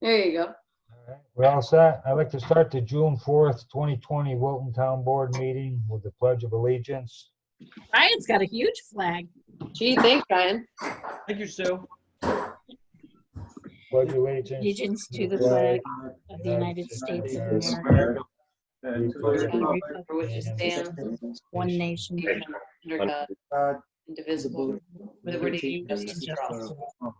There you go. All right, we're all set. I'd like to start the June 4th, 2020 Wilton Town Board meeting with the Pledge of Allegiance. Ryan's got a huge flag. Gee, thanks, Ryan. Thank you, Sue. Pledge allegiance Allegiance to the flag of the United States of America, And to For the republic which it stands, one nation, under God, indivisible, with liberty and justice for all.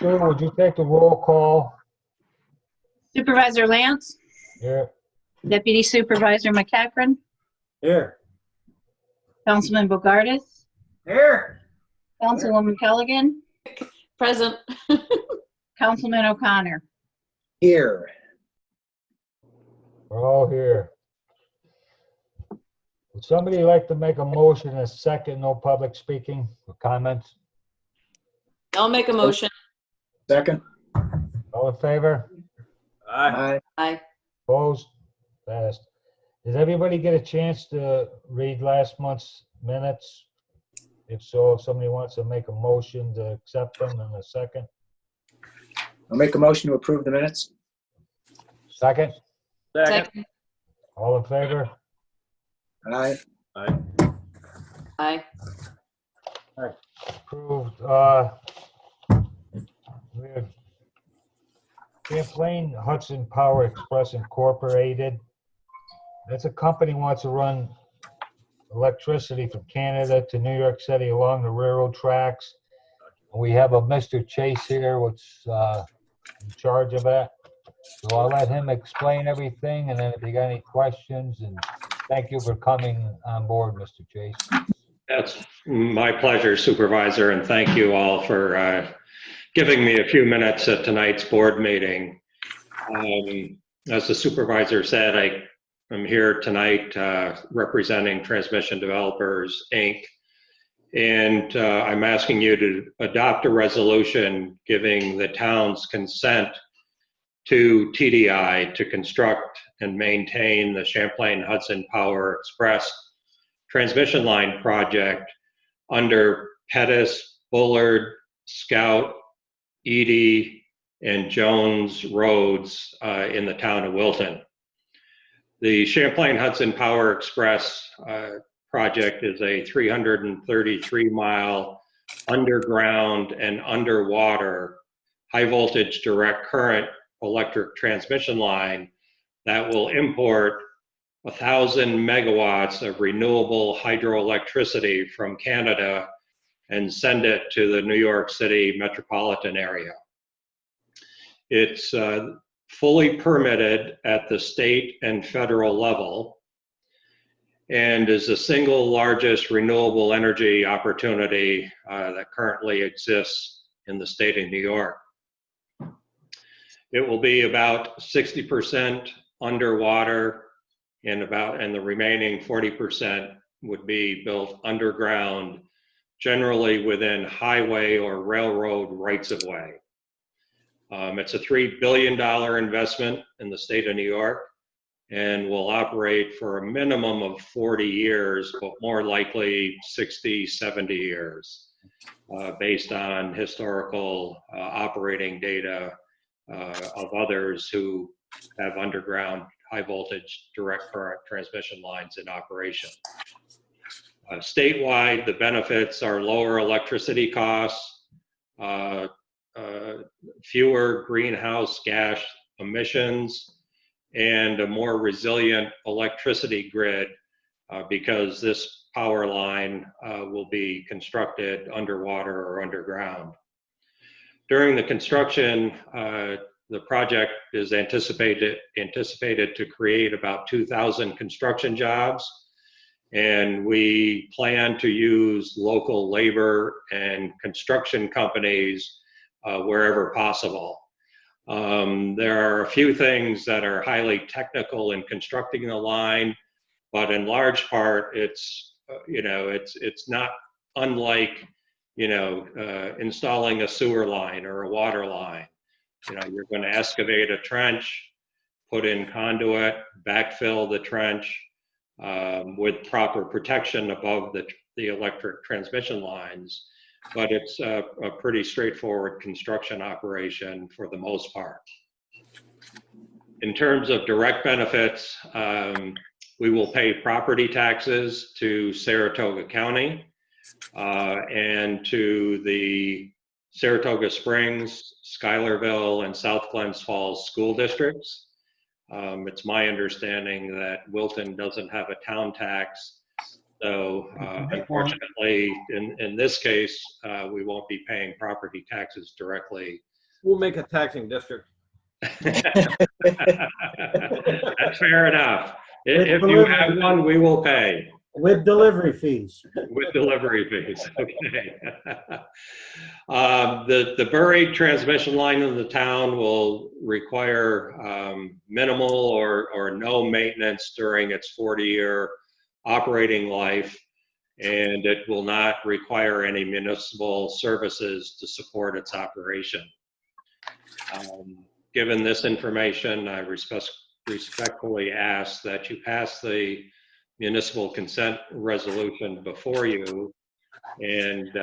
Sue, would you take the roll call? Supervisor Lance, Here. Deputy Supervisor McCachran, Here. Councilman Bogardus, Here. Councilwoman Callaghan, Present. Councilman O'Connor. Here. We're all here. Would somebody like to make a motion in a second, no public speaking or comments? I'll make a motion. Second. All in favor? Aye. Aye. Opposed? Passed. Did everybody get a chance to read last month's minutes? If so, if somebody wants to make a motion to accept them in a second. I'll make a motion to approve the minutes. Second? Second. All in favor? Aye. Aye. Aye. Approved. We have Champlain Hudson Power Express Incorporated. That's a company wants to run electricity from Canada to New York City along the railroad tracks. We have a Mr. Chase here, what's in charge of that. So I'll let him explain everything, and then if you got any questions, and thank you for coming on board, Mr. Chase. That's my pleasure, Supervisor, and thank you all for giving me a few minutes at tonight's board meeting. As the supervisor said, I am here tonight representing Transmission Developers, Inc. And I'm asking you to adopt a resolution giving the town's consent to TDI to construct and maintain the Champlain Hudson Power Express transmission line project under Pettus, Bullard, Scout, Edie, and Jones roads in the town of Wilton. The Champlain Hudson Power Express project is a 333-mile underground and underwater high voltage direct current electric transmission line that will import 1,000 megawatts of renewable hydroelectricity from Canada and send it to the New York City metropolitan area. It's fully permitted at the state and federal level and is the single largest renewable energy opportunity that currently exists in the state of New York. It will be about 60% underwater, and the remaining 40% would be built underground, generally within highway or railroad rights of way. It's a $3 billion investment in the state of New York and will operate for a minimum of 40 years, but more likely 60, 70 years, based on historical operating data of others who have underground high voltage direct current transmission lines in operation. Statewide, the benefits are lower electricity costs, fewer greenhouse gas emissions, and a more resilient electricity grid because this power line will be constructed underwater or underground. During the construction, the project is anticipated to create about 2,000 construction jobs, and we plan to use local labor and construction companies wherever possible. There are a few things that are highly technical in constructing the line, but in large part, it's not unlike installing a sewer line or a water line. You're going to excavate a trench, put in conduit, backfill the trench, with proper protection above the electric transmission lines. But it's a pretty straightforward construction operation for the most part. In terms of direct benefits, we will pay property taxes to Saratoga County and to the Saratoga Springs, Schuylerville, and South Glens Falls school districts. It's my understanding that Wilton doesn't have a town tax. So unfortunately, in this case, we won't be paying property taxes directly. We'll make a taxing district. That's fair enough. If you have one, we will pay. With delivery fees. With delivery fees, okay. The buried transmission line in the town will require minimal or no maintenance during its 40-year operating life, and it will not require any municipal services to support its operation. Given this information, I respectfully ask that you pass the municipal consent resolution before you, and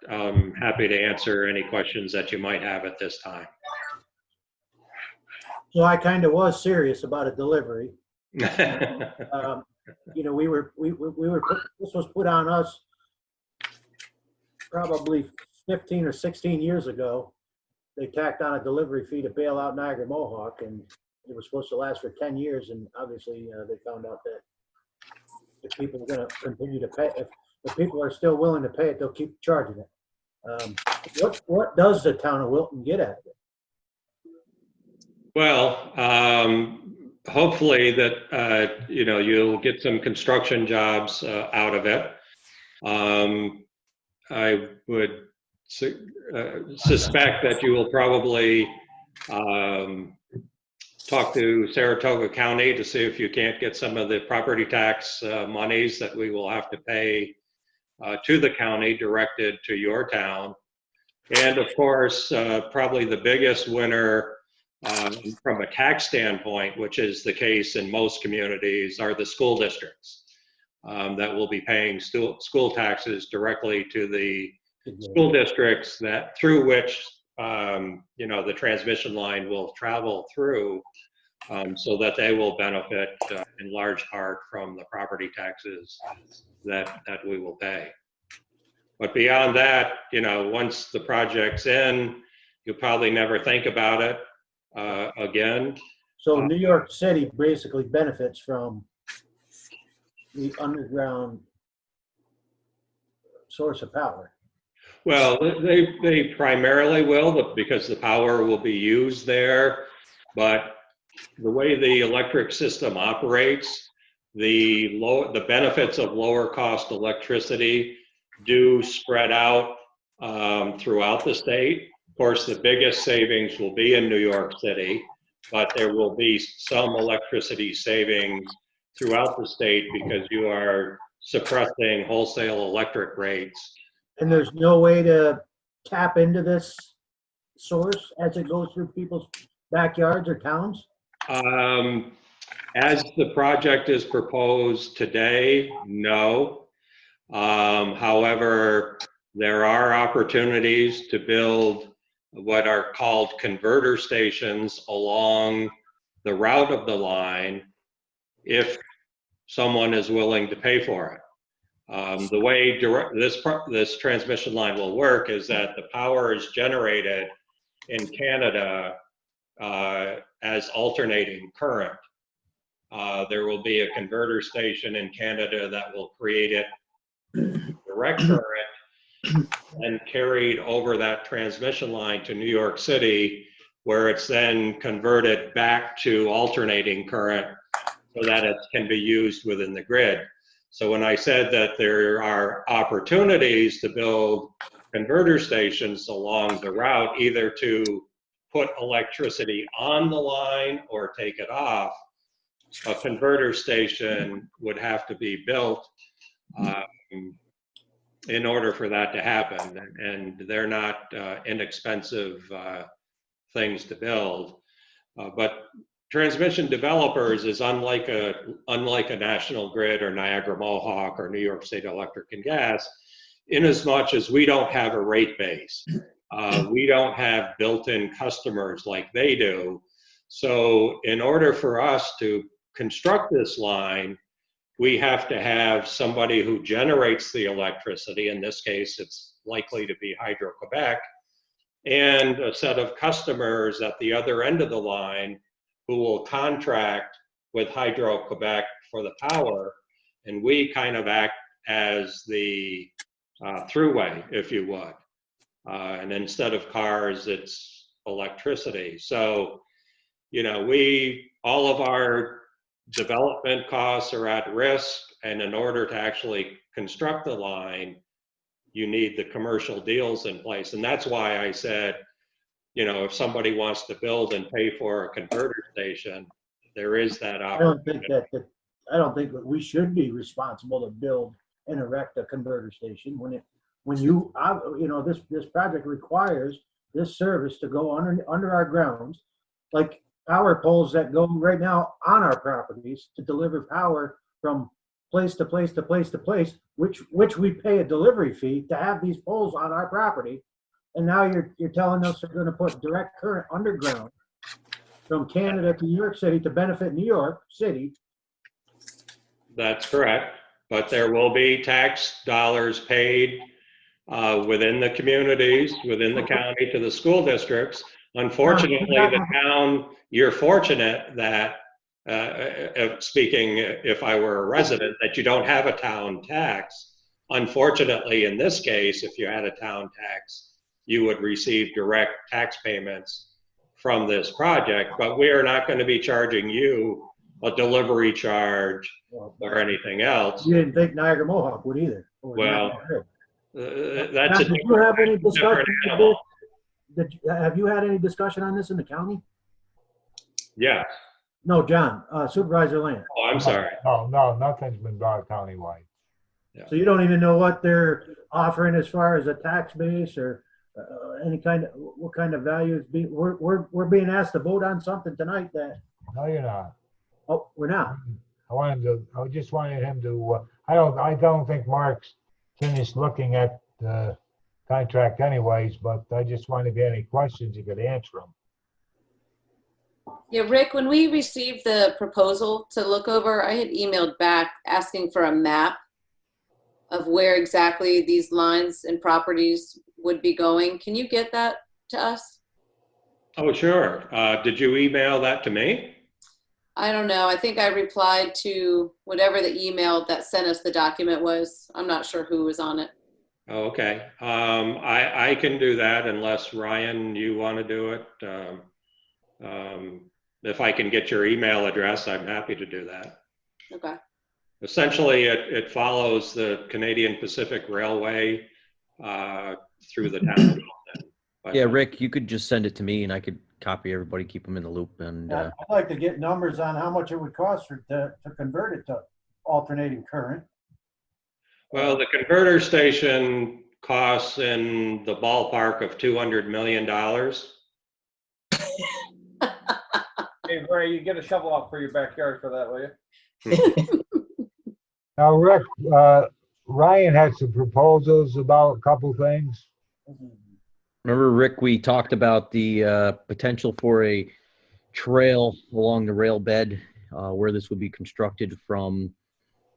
I'm happy to answer any questions that you might have at this time. So I kind of was serious about a delivery. You know, this was put on us probably 15 or 16 years ago. They tacked on a delivery fee to bail out Niagara Mohawk, and it was supposed to last for 10 years. And obviously they found out that if people are going to continue to pay, if people are still willing to pay it, they'll keep charging it. What does the town of Wilton get out of it? Well, hopefully that, you know, you'll get some construction jobs out of it. I would suspect that you will probably talk to Saratoga County to see if you can't get some of the property tax monies that we will have to pay to the county directed to your town. And of course, probably the biggest winner from a tax standpoint, which is the case in most communities, are the school districts that will be paying school taxes directly to the school districts that through which you know, the transmission line will travel through, so that they will benefit in large part from the property taxes that we will pay. But beyond that, you know, once the project's in, you'll probably never think about it again. So New York City basically benefits from the underground source of power. Well, they primarily will, because the power will be used there. But the way the electric system operates, the benefits of lower cost electricity do spread out throughout the state. Of course, the biggest savings will be in New York City, but there will be some electricity savings throughout the state because you are suppressing wholesale electric rates. And there's no way to tap into this source as it goes through people's backyards or towns? As the project is proposed today, no. However, there are opportunities to build what are called converter stations along the route of the line if someone is willing to pay for it. The way this transmission line will work is that the power is generated in Canada as alternating current. There will be a converter station in Canada that will create it direct current and carried over that transmission line to New York City, where it's then converted back to alternating current so that it can be used within the grid. So when I said that there are opportunities to build converter stations along the route, either to put electricity on the line or take it off, a converter station would have to be built in order for that to happen. And they're not inexpensive things to build. But transmission developers is unlike a National Grid or Niagara Mohawk or New York State Electric and Gas, in as much as we don't have a rate base. We don't have built-in customers like they do. So in order for us to construct this line, we have to have somebody who generates the electricity. In this case, it's likely to be Hydro-Quebec, and a set of customers at the other end of the line who will contract with Hydro-Quebec for the power, and we kind of act as the throughway, if you would. And instead of cars, it's electricity. So, you know, all of our development costs are at risk, and in order to actually construct the line, you need the commercial deals in place. And that's why I said, you know, if somebody wants to build and pay for a converter station, there is that I don't opportunity. think I don't think that we should be responsible to build and erect a converter station this project requires this service to go under our grounds, like power poles that go right now on our properties to deliver power from place to place to place to place, which we pay a delivery fee to have these poles on our property. And now you're telling us they're going to put direct current underground from Canada to New York City to benefit New York City. That's correct, but there will be tax dollars paid within the communities, within the county, to the school districts. Unfortunately, the town, you're fortunate that, speaking if I were a resident, that you don't have a town tax. Unfortunately, in this case, if you had a town tax, you would receive direct tax payments from this project, but we are not going to be charging you a delivery charge or anything else. You didn't think Niagara Mohawk would either. Well, that's Now, a did you have any different discussion? animal. Have you had any discussion on this in the county? Yeah. No, John, Supervisor Land. Oh, I'm sorry. No, nothing's been brought countywide. So you don't even know what they're offering as far as a tax base or any kind of, what kind of value is being, we're being asked to vote on something tonight that, No, you're not. oh, we're not. I just wanted him to, I don't think Mark's finished looking at the contract anyways, but I just wanted, if you had any questions, you could answer them. Yeah, Rick, when we received the proposal to look over, I had emailed back asking for a map of where exactly these lines and properties would be going. Can you get that to us? Oh, sure. Did you email that to me? I don't know. I think I replied to whatever the email that sent us the document was. I'm not sure who was on it. Oh, okay. I can do that unless, Ryan, you want to do it. If I can get your email address, I'm happy to do that. Okay. Essentially, it follows the Canadian Pacific Railway through the town. Yeah, Rick, you could just send it to me and I could copy everybody, keep them in the loop. And I'd like to get numbers on how much it would cost to convert it to alternating current. Well, the converter station costs in the ballpark of $200 million. Hey, Ray, you get a shovel out for your backyard for that, will you? Now, Rick, Ryan had some proposals about a couple things. remember, Rick, we talked about the potential for a trail along the rail bed where this would be constructed from,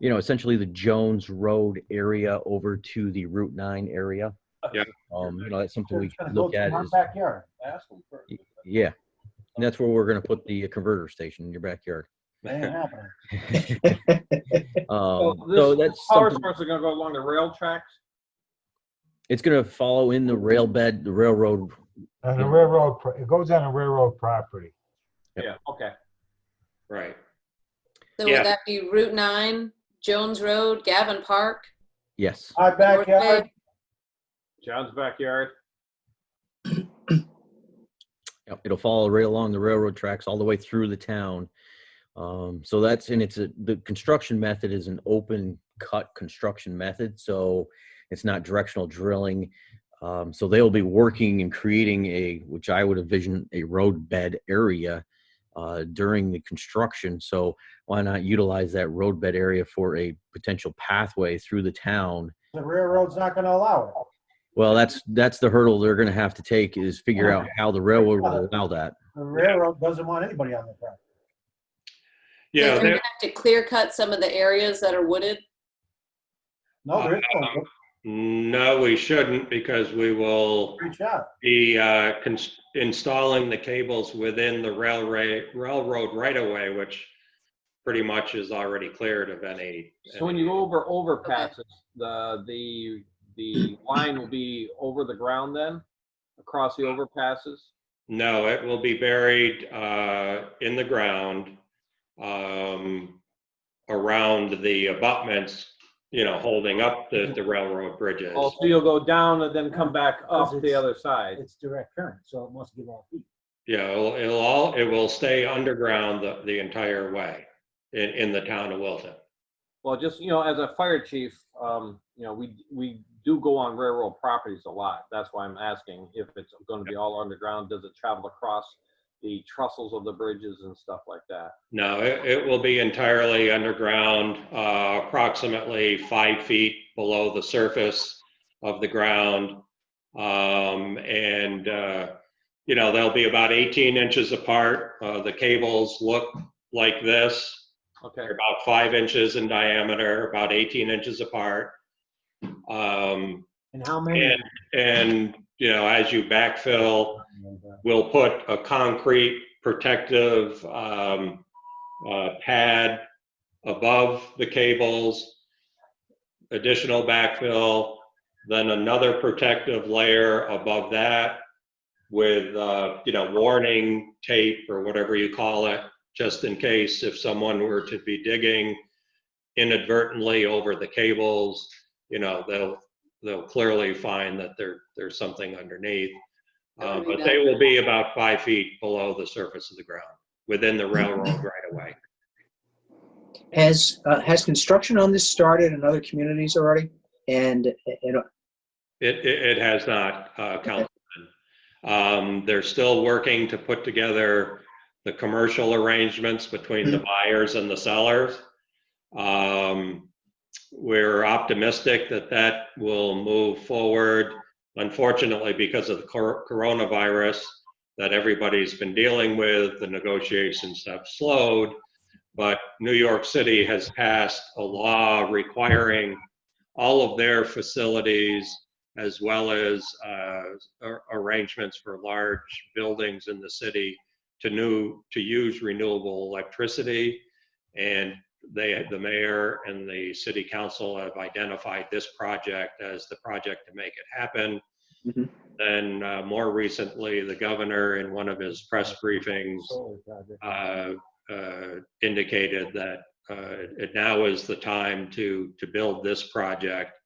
essentially the Jones Road area over to the Route 9 area. Yeah. That's something we could look at. Our backyard. Ask them for it. Yeah. And that's where we're going to put the converter station in your backyard. Ain't happening. So that's Power something, source is gonna go along the rail tracks. it's going to follow in the rail bed, the railroad. And the railroad, it goes on a railroad property. Yep. Yeah, okay. Right. So Yeah. would that be Route 9, Jones Road, Gavin Park? Yes. Our North backyard. Bay? John's backyard. Yep, it'll follow right along the railroad tracks all the way through the town. So that's, and the construction method is an open cut construction method. So it's not directional drilling. So they'll be working and creating which I would envision a road bed area during the construction. So why not utilize that roadbed area for a potential pathway through the town? The railroad's not gonna allow it. Well, that's the hurdle they're going to have to take, is figure out how the railroad will allow that. The railroad doesn't want anybody on the track. So Yeah, they're gonna have to clear cut some of the areas that are wooded. No, there is no no, we shouldn't, because we will reach out. be installing the cables within the railroad right away, which pretty much is already cleared of any. So when you go over overpasses, the line will be over the ground then, across the overpasses? No, it will be buried in the ground around the abutments, you know, holding up the railroad bridges. Oh, so you'll go down and then come back up Because the other side? It's direct current, so it must give off heat. Yeah, it will stay underground the entire way in the town of Wilton. Well, just, you know, as a fire chief, you know, we do go on railroad properties a lot. That's why I'm asking if it's going to be all underground. Does it travel across the trestles of the bridges and stuff like that? No, it will be entirely underground, approximately 5 feet below the surface of the ground. You know, they'll be about 18 inches apart. The cables look like this. Okay. They're about 5 inches in diameter, about 18 inches apart. And how many? And you know, as you backfill, we'll put a concrete protective pad above the cables, additional backfill, then another protective layer above that with, you know, warning tape or whatever you call it, just in case if someone were to be digging inadvertently over the cables, you know, they'll clearly find that there's something underneath. But they will be about 5 feet below the surface of the ground, within the railroad right away. Has construction on this started in other communities already? And, you know, It has not, Councilman. They're still working to put together the commercial arrangements between the buyers and the sellers. We're optimistic that will move forward. Unfortunately, because of the coronavirus that everybody's been dealing with, the negotiations have slowed. But New York City has passed a law requiring all of their facilities, as well as arrangements for large buildings in the city, to use renewable electricity. And the mayor and the city council have identified this project as the project to make it happen. Mm-hmm. Then more recently, the governor, in one of his press briefings, indicated that it now is the time to build this project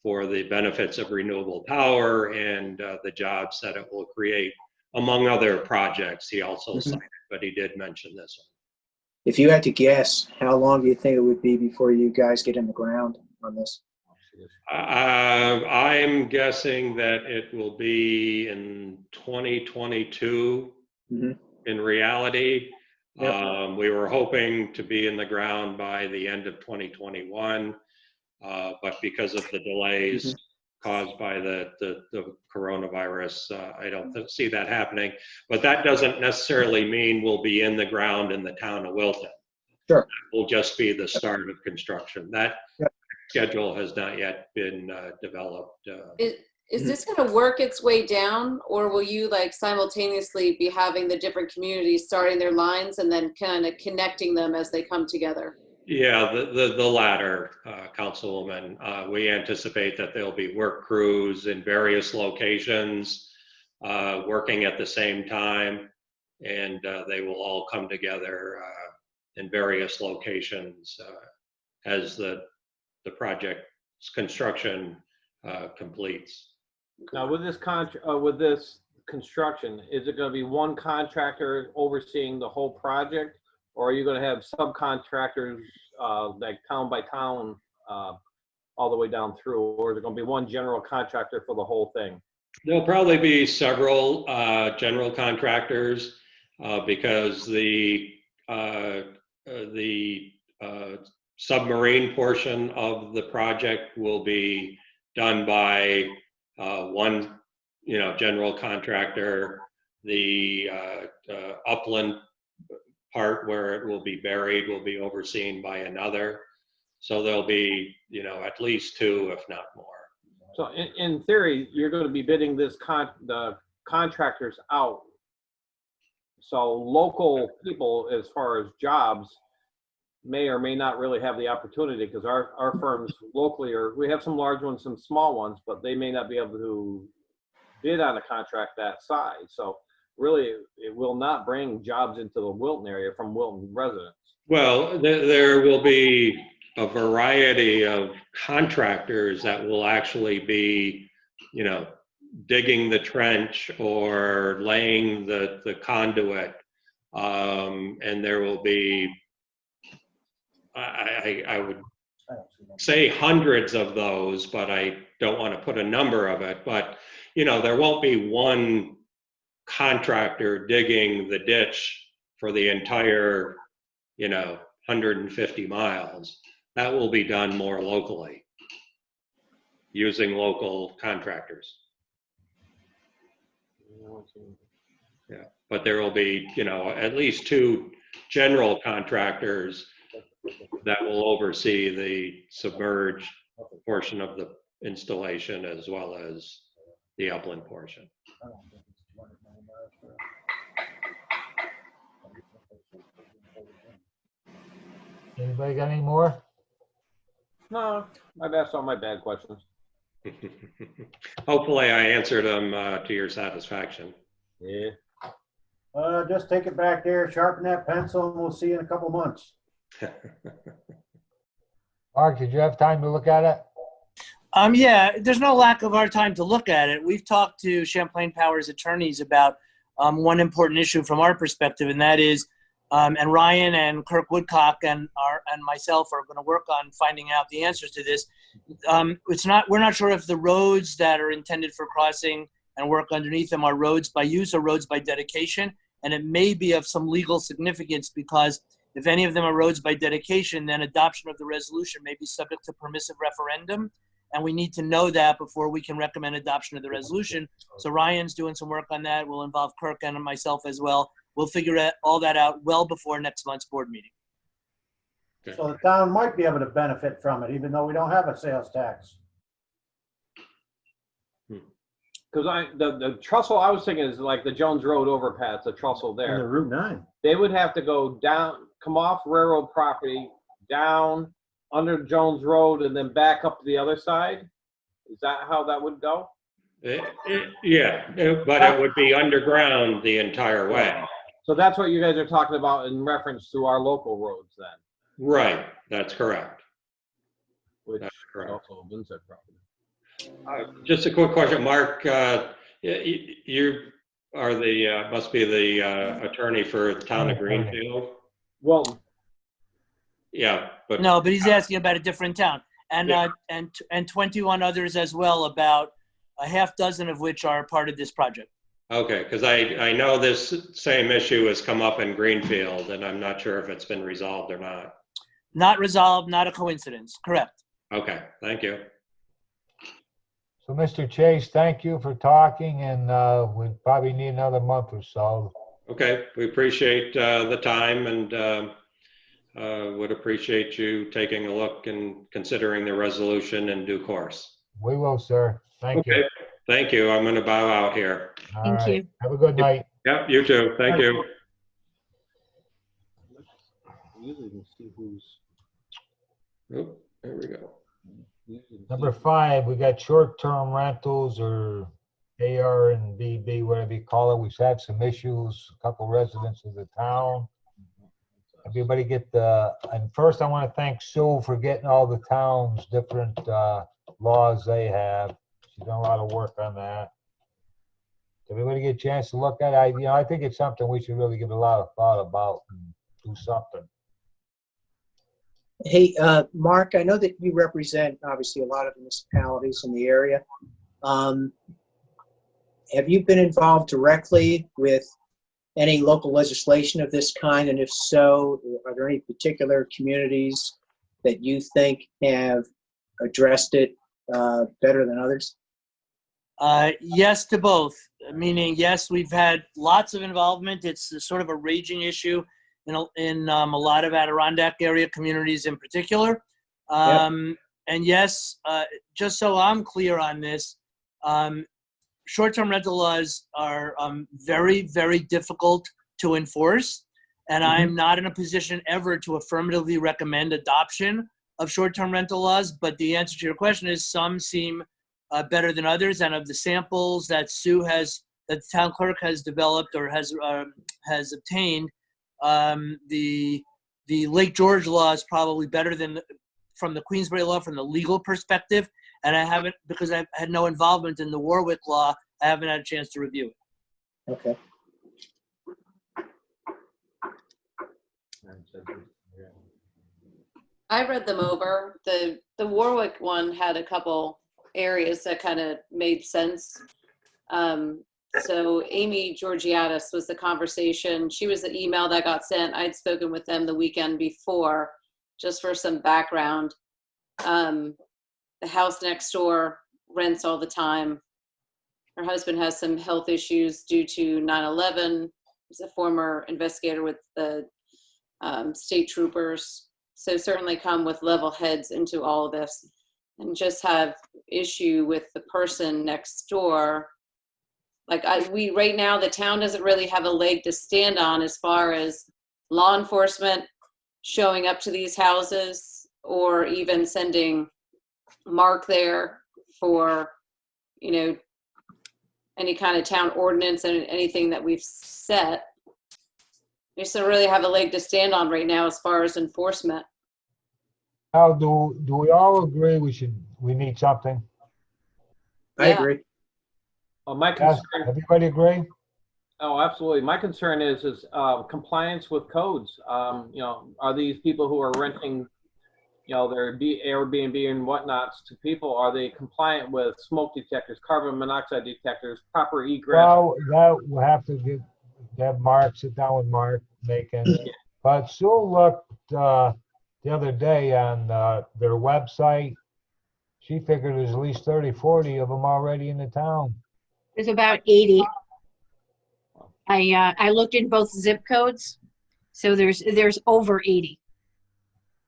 for the benefits of renewable power and the jobs that it will create, among other projects he also cited, but he did mention this one. if you had to guess, how long do you think it would be before you guys get in the ground on this? I'm guessing that it will be in 2022 in reality. Yep. We were hoping to be in the ground by the end of 2021, but because of the delays caused by the coronavirus, I don't see that happening. But that doesn't necessarily mean we'll be in the ground in the town of Wilton. Sure. That will just be the start of construction. That schedule has not yet been developed. Is this going to work its way down, or will you like simultaneously be having the different communities starting their lines and then kind of connecting them as they come together? Yeah, the latter, Councilwoman. We anticipate that there'll be work crews in various locations working at the same time, and they will all come together in various locations as the project's construction completes. Now, with this construction, is it going to be one contractor overseeing the whole project, or are you going to have subcontractors like town by town all the way down through, or is it going to be one general contractor for the whole thing? There'll probably be several general contractors. because the submarine portion of the project will be done by one, general contractor. The upland part where it will be buried will be overseen by another. So there'll be, at least two, if not more. So in theory, you're going to be bidding the contractors out. So local people, as far as jobs, may or may not really have the opportunity, because our firms locally we have some large ones, some small ones, but they may not be able to bid on a contract that size. So really, it will not bring jobs into the Wilton area from Wilton residents. Well, there will be a variety of contractors that will actually be, digging the trench or laying the conduit. And there will be, I would say hundreds of those, but I don't want to put a number of it. But, there won't be one contractor digging the ditch for the entire, 150 miles. That will be done more locally, using local contractors. Yeah, but there will be, at least two general contractors that will oversee the submerged portion of the installation as well as the upland portion. Anybody got any more? No, I've asked all my bad questions. Hopefully I answered them to your satisfaction. Yeah. Just take it back there, sharpen that pencil, and we'll see you in a couple months. Mark, did you have time to look at it? Yeah, there's no lack of our time to look at it. We've talked to Champlain Power's attorneys about one important issue from our perspective, and that is, and Ryan and Kirk Woodcock and myself are going to work on finding out the answers to this. We're not sure if the roads that are intended for crossing and work underneath them are roads by use or roads by dedication, and it may be of some legal significance, because if any of them are roads by dedication, then adoption of the resolution may be subject to permissive referendum. And we need to know that before we can recommend adoption of the resolution. So Ryan's doing some work on that. We'll involve Kirk and myself as well. We'll figure all that out well before next month's board meeting. So the town might be able to benefit from it, even though we don't have a sales tax. Because the trestle I was thinking is like the Jones Road overpass, the trestle And there. the Route 9. They would have to go down, come off railroad property, down under Jones Road, and then back up to the other side. Is that how that would go? Yeah, but it would be underground the entire way. So that's what you guys are talking about in reference to our local roads then? Right, that's correct. Which That's correct. also Winsett property. Just a quick question, Mark. You are must be the attorney for the town of Greenfield. Well, Yeah, but No, but he's asking about a different town, and Yeah. and 21 others as well, about a half dozen of which are part of this project. okay, because I know this same issue has come up in Greenfield, and I'm not sure if it's been resolved or not. Not resolved, not a coincidence. Correct. Okay, thank you. So, Mr. Chase, thank you for talking, and we probably need another month or so. Okay, we appreciate the time, and would appreciate you taking a look and considering the resolution in due course. We will, sir. Thank you. Okay, thank you. I'm going to bow out here. All Thank right. you. Have a good night. Yep, you too. Thank you. usually you can see who's. Oop, there we go. Number 5, we got short-term rentals, or AR and BB, whatever you call it. We've had some issues, a couple residents of the town. Everybody get and first I want to thank Sue for getting all the town's different laws they have. She's done a lot of work on that. Everybody get a chance to look at it. I think it's something we should really give a lot of thought about and do something. Hey, Mark, I know that you represent obviously a lot of municipalities in the area. Have you been involved directly with any local legislation of this kind? And if so, are there any particular communities that you think have addressed it better than others? Yes to both, meaning yes, we've had lots of involvement. It's sort of a raging issue in a lot of Adirondack area communities in particular. And yes, just so I'm clear on this, short-term rental laws are very, very difficult to enforce. And I'm not in a position ever to affirmatively recommend adoption of short-term rental laws. But the answer to your question is some seem better than others. And of the samples that that the town clerk has developed or has obtained, the Lake George law is probably better than from the Queensbury law from the legal perspective. And I haven't, because I've had no involvement in the Warwick law, I haven't had a chance to review it. Okay. I read them over. The Warwick one had a couple areas that kind of made sense. So Amy Georgiadis was the conversation. She was the email that got sent. I'd spoken with them the weekend before, just for some background. The house next door rents all the time. Her husband has some health issues due to 9/11. He's a former investigator with the state troopers. So certainly come with level heads into all of this, and just have issue with the person next door. Like right now, the town doesn't really have a leg to stand on as far as law enforcement showing up to these houses, or even sending Mark there for, any kind of town ordinance and anything that we've set. We just don't really have a leg to stand on right now as far as enforcement. Now, do we all agree we need something? I agree. My Yes, concern, everybody agree? oh, absolutely. My concern is compliance with codes. Are these people who are renting, their Airbnb and whatnots to people, are they compliant with smoke detectors, carbon monoxide detectors, proper egress? Well, that we'll have to have Mark, sit down with Mark, but Sue looked the other day on their website. She figured there's at least 30, 40 of them already in the town. There's about 80. I looked in both zip codes, so there's over 80.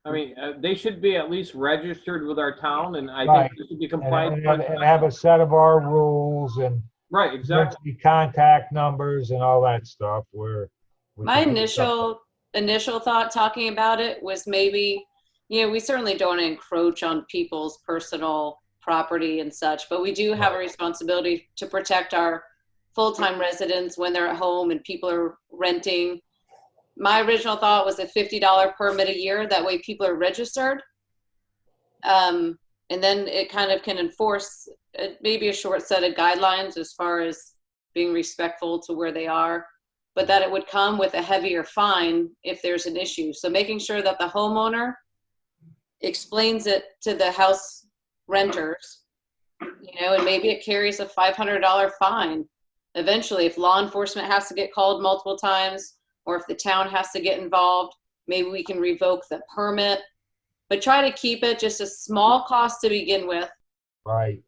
I mean, they should be at least registered with our town, and I Right. think they should be compliant. And have a set of our rules and Right, exactly. contact numbers and all that stuff where My initial thought talking about it was maybe, we certainly don't encroach on people's personal property and such, but we do have a responsibility to protect our full-time residents when they're at home and people are renting. My original thought was a $50 permit a year. That way people are registered. And then it kind of can enforce maybe a short set of guidelines as far as being respectful to where they are, but that it would come with a heavier fine if there's an issue. So making sure that the homeowner explains it to the house renters, and maybe it carries a $500 fine. Eventually, if law enforcement has to get called multiple times, or if the town has to get involved, maybe we can revoke the permit, but try to keep it just a small cost to begin with. Right.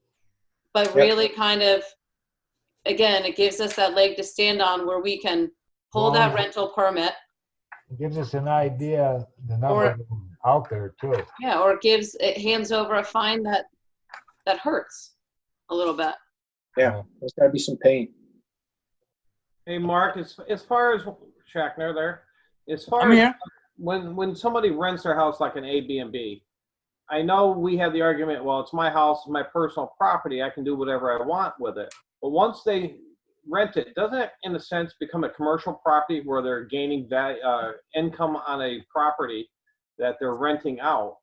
But really kind of, again, it gives us that leg to stand on where we can pull that rental permit. It gives us an idea, the number of them out there too. Yeah, or it hands over a fine that hurts a little bit. Yeah, there's got to be some pain. Hey, Mark, as far as Shackner there, as far I'm as here. when somebody rents their house like an Airbnb, I know we have the argument, well, it's my house, it's my personal property, I can do whatever I want with it. But once they rent it, doesn't it, in a sense, become a commercial property where they're gaining income on a property that they're renting out?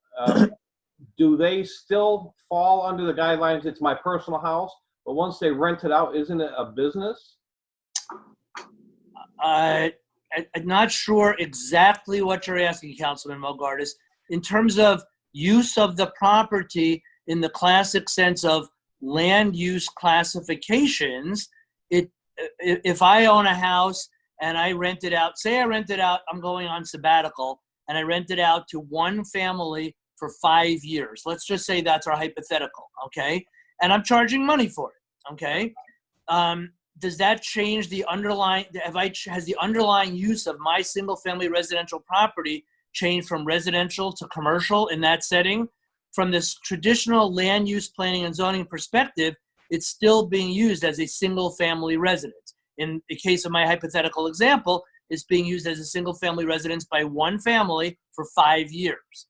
Do they still fall under the guidelines, it's my personal house, but once they rent it out, isn't it a business? I'm not sure exactly what you're asking, Councilman Melgardis. In terms of use of the property in the classic sense of land use classifications, if I own a house and I rent it out, say I rent it out, I'm going on sabbatical, and I rent it out to one family for 5 years. Let's just say that's our hypothetical, okay? And I'm charging money for it, okay? Does that change the underlying, has the underlying use of my single-family residential property changed from residential to commercial in that setting? From this traditional land use planning and zoning perspective, it's still being used as a single-family residence. In the case of my hypothetical example, it's being used as a single-family residence by one family for 5 years.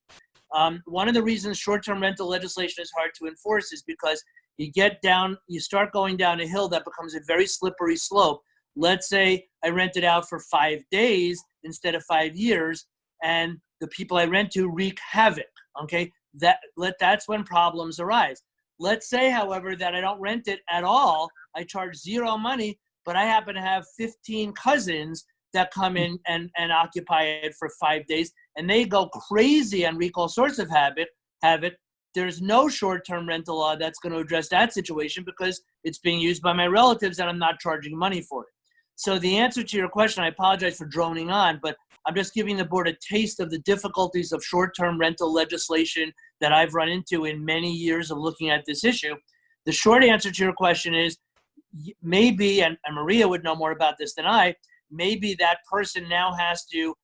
One of the reasons short-term rental legislation is hard to enforce is because you start going down a hill that becomes a very slippery slope. Let's say I rent it out for 5 days instead of 5 years, and the people I rent to wreak havoc, okay? That's when problems arise. Let's say, however, that I don't rent it at all. I charge zero money, but I happen to have 15 cousins that come in and occupy it for 5 days, and they go crazy and wreak all sorts of havoc. There's no short-term rental law that's going to address that situation because it's being used by my relatives and I'm not charging money for it. So the answer to your question, I apologize for droning on, but I'm just giving the board a taste of the difficulties of short-term rental legislation that I've run into in many years of looking at this issue. The short answer to your question is maybe, and Maria would know more about this than I, maybe that person now has to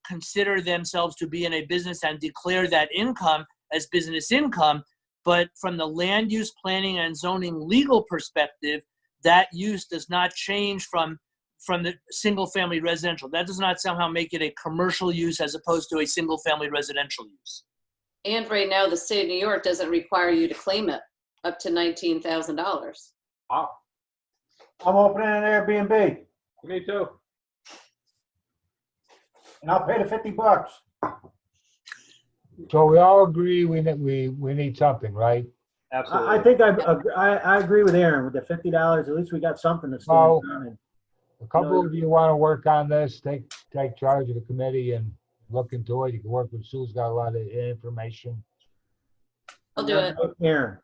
consider themselves to be in a business and declare that income as business income. But from the land use planning and zoning legal perspective, that use does not change from the single family residential. That does not somehow make it a commercial use as opposed to a single family residential use. And right now, the state of New York doesn't require you to claim it up to $19,000. Wow. I'm opening an Airbnb Me too. and I'll pay the $50. So we all agree we need something, right? Absolutely. I think I agree with Aaron with the $50. At least we got something to stand Well, on. And A couple of you want to work on this, take charge of the committee and look into it. You can work with Sue's got a lot of information. I'll do it. Aaron.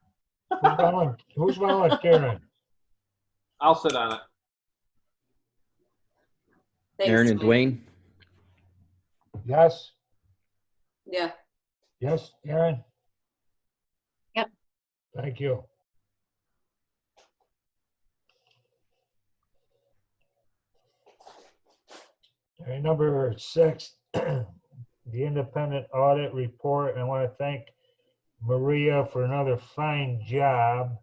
Who's volunteering? I'll sit on it. Thanks, Aaron and Dwayne? Yes? Yeah. Yes, Aaron? Yep. Thank you. All right, number 6, the independent audit report. I want to thank Maria for another fine job.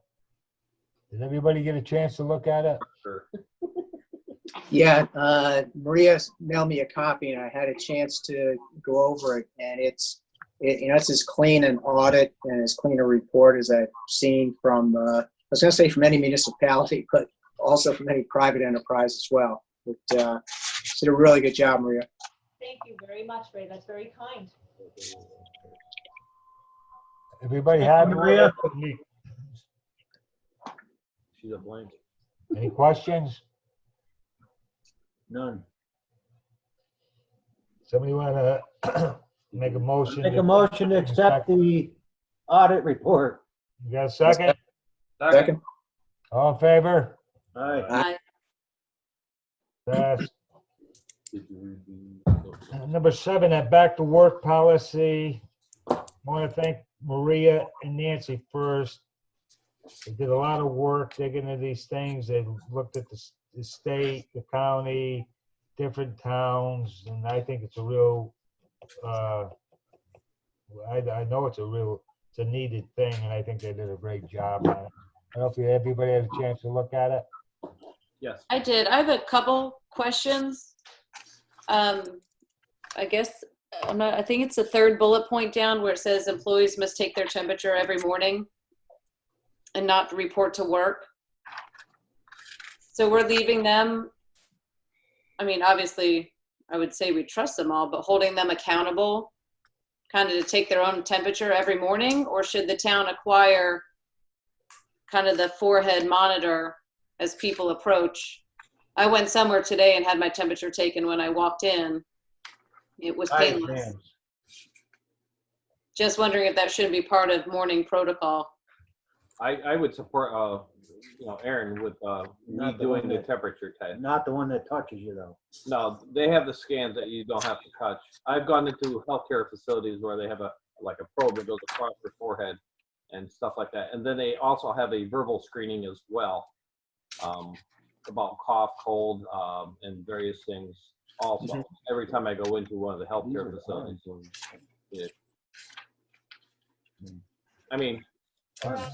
Did everybody get a chance to look at it? Sure. Yeah, Maria mailed me a copy and I had a chance to go over it, and it's as clean an audit and as clean a report as I've seen from, I was going to say from any municipality, but also from any private enterprise as well. But she did a really good job, Maria. Thank you very much, Ray. That's very kind. Everybody have Maria. She's a blank. Any questions? None. Somebody want to make a motion? Make a motion to accept the audit report. You got a second? Second. All in favor? All right. Aye. Pass. Number 7, that back to work policy. I want to thank Maria and Nancy first. They did a lot of work digging into these things. They looked at the state, the county, different towns, and I think it's a real, I know it's a needed thing, and I think they did a great job on it. I don't know if everybody had a chance to look at it. Yes. I did. I have a couple questions. I guess, I think it's the third bullet point down where it says employees must take their temperature every morning and not report to work. So we're leaving them, I mean, obviously, I would say we trust them all, but holding them accountable kind of to take their own temperature every morning? Or should the town acquire kind of the forehead monitor as people approach? I went somewhere today and had my temperature taken when I walked in. It was painless. Just wondering if that should be part of morning protocol. I would support, Aaron with Not the redoing one the that- temperature test. Not the one that touches you though. No, they have the scans that you don't have to touch. I've gone into healthcare facilities where they have a probe that goes across your forehead and stuff like that. And then they also have a verbal screening as well, about cough, cold, and various things also. Every time I go into one of the healthcare facilities. I mean,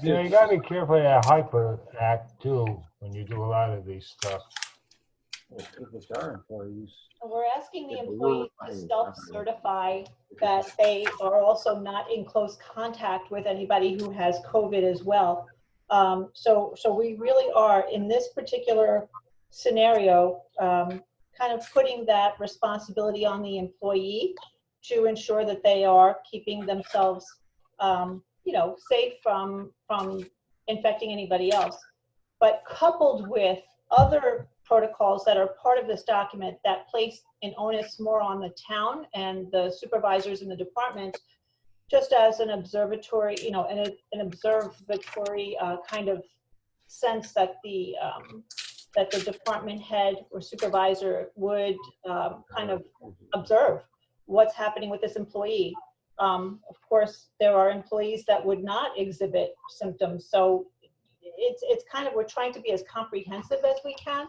You gotta be careful of that hyper act too, when you do a lot of these stuff. If it's our employees. We're asking the employees to self-certify that they are also not in close contact with anybody who has COVID as well. So we really are, in this particular scenario, kind of putting that responsibility on the employee to ensure that they are keeping themselves, safe from infecting anybody else. But coupled with other protocols that are part of this document that place an onus more on the town and the supervisors in the department, just as an observatory, an observatory kind of sense that the department head or supervisor would kind of observe what's happening with this employee. Of course, there are employees that would not exhibit symptoms, so it's kind of, we're trying to be as comprehensive as we can.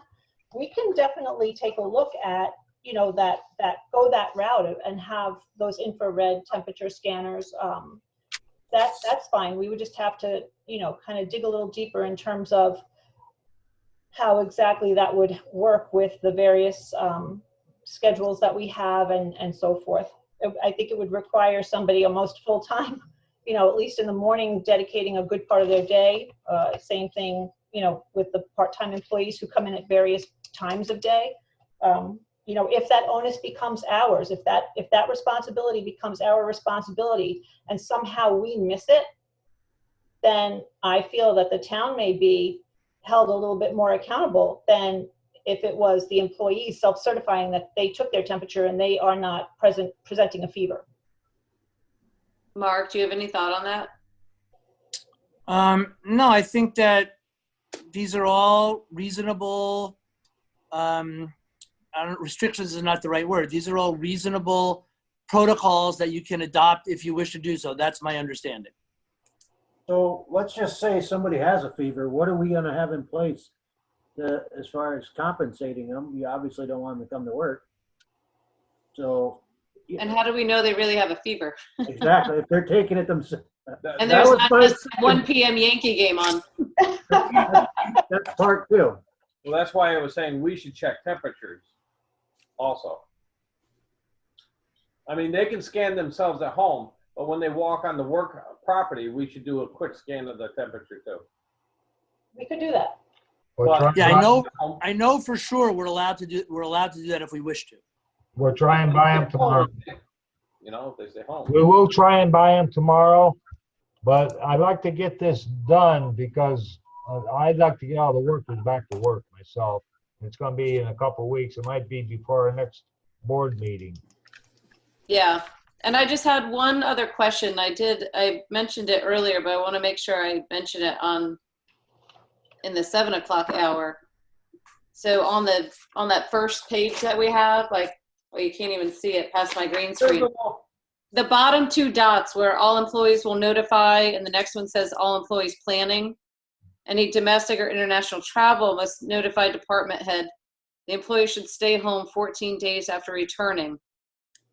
We can definitely take a look at, go that route and have those infrared temperature scanners. That's fine. We would just have to, kind of dig a little deeper in terms of how exactly that would work with the various schedules that we have and so forth. I think it would require somebody almost full-time, at least in the morning, dedicating a good part of their day. Same thing, with the part-time employees who come in at various times of day. If that onus becomes ours, if that responsibility becomes our responsibility and somehow we miss it, then I feel that the town may be held a little bit more accountable than if it was the employees self-certifying that they took their temperature and they are not presenting a fever. Mark, do you have any thought on that? No, I think that these are all reasonable, restrictions is not the right word. These are all reasonable protocols that you can adopt if you wish to do so. That's my understanding. So let's just say somebody has a fever. What are we gonna have in place as far as compensating them? You obviously don't want them to come to work. So. And how do we know they really have a fever? Exactly, if they're taking it themselves. And there's not just a 1 p.m. Yankee game on. That's part two. well, that's why I was saying we should check temperatures also. I mean, they can scan themselves at home, but when they walk on the work property, we should do a quick scan of the temperature too. We could do that. Yeah, I know for sure we're allowed to do that if we wish to. We'll try and buy them tomorrow. If they stay home. We will try and buy them tomorrow, but I'd like to get this done because I'd like to get all the workers back to work myself. It's going to be in a couple of weeks. It might be before our next board meeting. Yeah. And I just had one other question. I mentioned it earlier, but I want to make sure I mention it in the 7 o'clock hour. So on that first page that we have, you can't even see it past my green screen. The bottom 2 dots where all employees will notify, and the next one says all employees planning. Any domestic or international travel must notify department head. The employee should stay home 14 days after returning.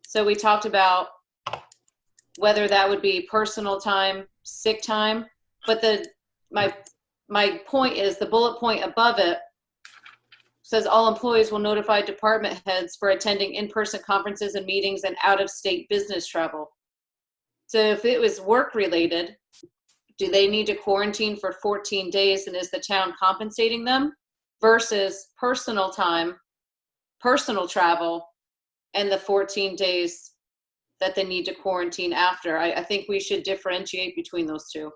So we talked about whether that would be personal time, sick time, but my point is the bullet point above it says all employees will notify department heads for attending in-person conferences and meetings and out-of-state business travel. So if it was work-related, do they need to quarantine for 14 days and is the town compensating them versus personal time, personal travel, and the 14 days that they need to quarantine after? I think we should differentiate between those two.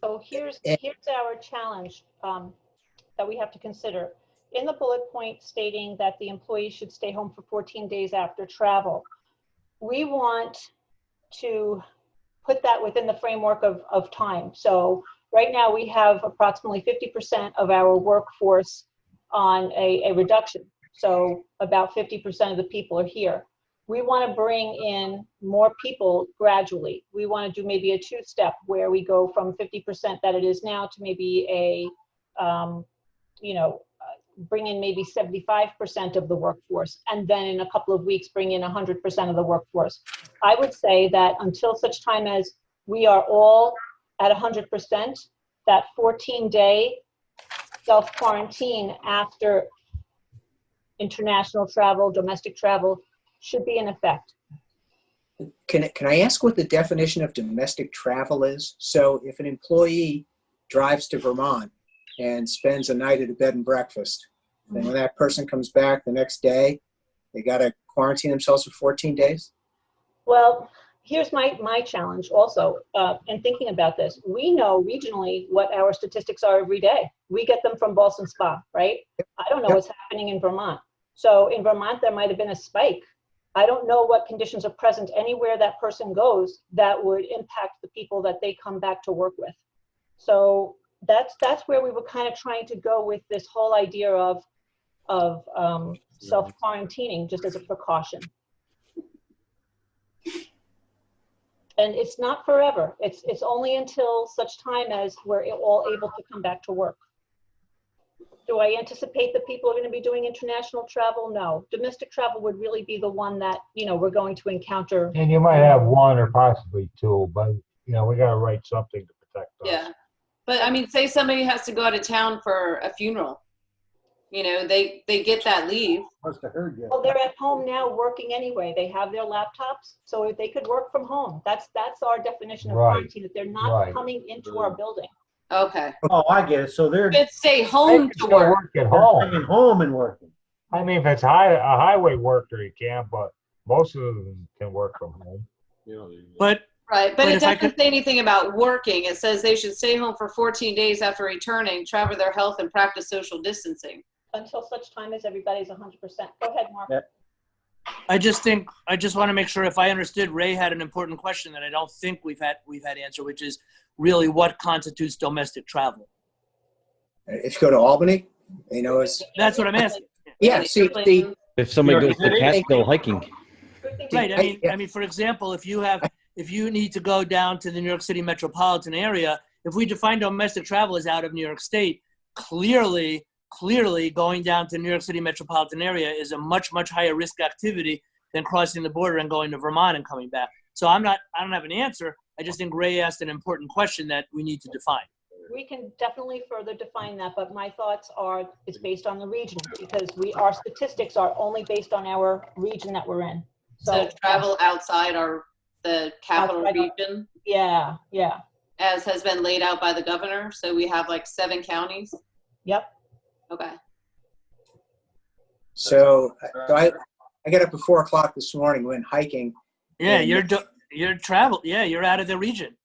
So here's our challenge that we have to consider. In the bullet point stating that the employees should stay home for 14 days after travel, we want to put that within the framework of time. So right now we have approximately 50% of our workforce on a reduction. So about 50% of the people are here. We want to bring in more people gradually. We want to do maybe a two-step where we go from 50% that it is now to maybe bring in maybe 75% of the workforce, and then in a couple of weeks bring in 100% of the workforce. I would say that until such time as we are all at 100%, that 14-day self-quarantine after international travel, domestic travel should be in effect. Can I ask what the definition of domestic travel is? So if an employee drives to Vermont and spends a night at a bed and breakfast, then when that person comes back the next day, they got to quarantine themselves for 14 days? Well, here's my challenge also in thinking about this. We know regionally what our statistics are every day. We get them from Boston Spa, right? I don't know what's happening in Vermont. So in Vermont, there might have been a spike. I don't know what conditions are present anywhere that person goes that would impact the people that they come back to work with. So that's where we were kind of trying to go with this whole idea of self-quarantining just as a precaution. And it's not forever. It's only until such time as we're all able to come back to work. Do I anticipate that people are going to be doing international travel? No. Domestic travel would really be the one that, we're going to encounter. And you might have one or possibly two, but, we got to write something to protect us. Yeah. But I mean, say somebody has to go out of town for a funeral. They get that leave. Must have heard you. Well, they're at home now working anyway. They have their laptops, so if they could work from home. That's our definition of quarantine, that they're not coming into our building. Okay. Oh, I get it. So they're They could stay home to work. At home. staying home and working. I mean, if it's a highway worker, you can, but most of them can work from home. But Right, but it if I doesn't say anything about working. It says they should stay home for 14 days after returning, travel their health, and practice social distancing. Until such time as everybody's 100%. Go ahead, Mark. Yeah. I just want to make sure if I understood, Ray had an important question that I don't think we've had answer, which is really what constitutes domestic travel. If you go to Albany, That's what I'm asking. yeah, see, If somebody goes to Catskill hiking, Right. I mean, for example, if you need to go down to the New York City metropolitan area, if we define domestic travel as out of New York State, clearly going down to New York City metropolitan area is a much, much higher risk activity than crossing the border and going to Vermont and coming back. So I don't have an answer. I just think Ray asked an important question that we need to define. We can definitely further define that, but my thoughts are it's based on the region because our statistics are only based on our region that we're in. So travel outside the capital region? Yeah. As has been laid out by the governor. So we have like 7 counties? Yep. Okay. So I got up at 4:00 this morning, went hiking. Yeah, you're travel. Yeah, you're out of the region.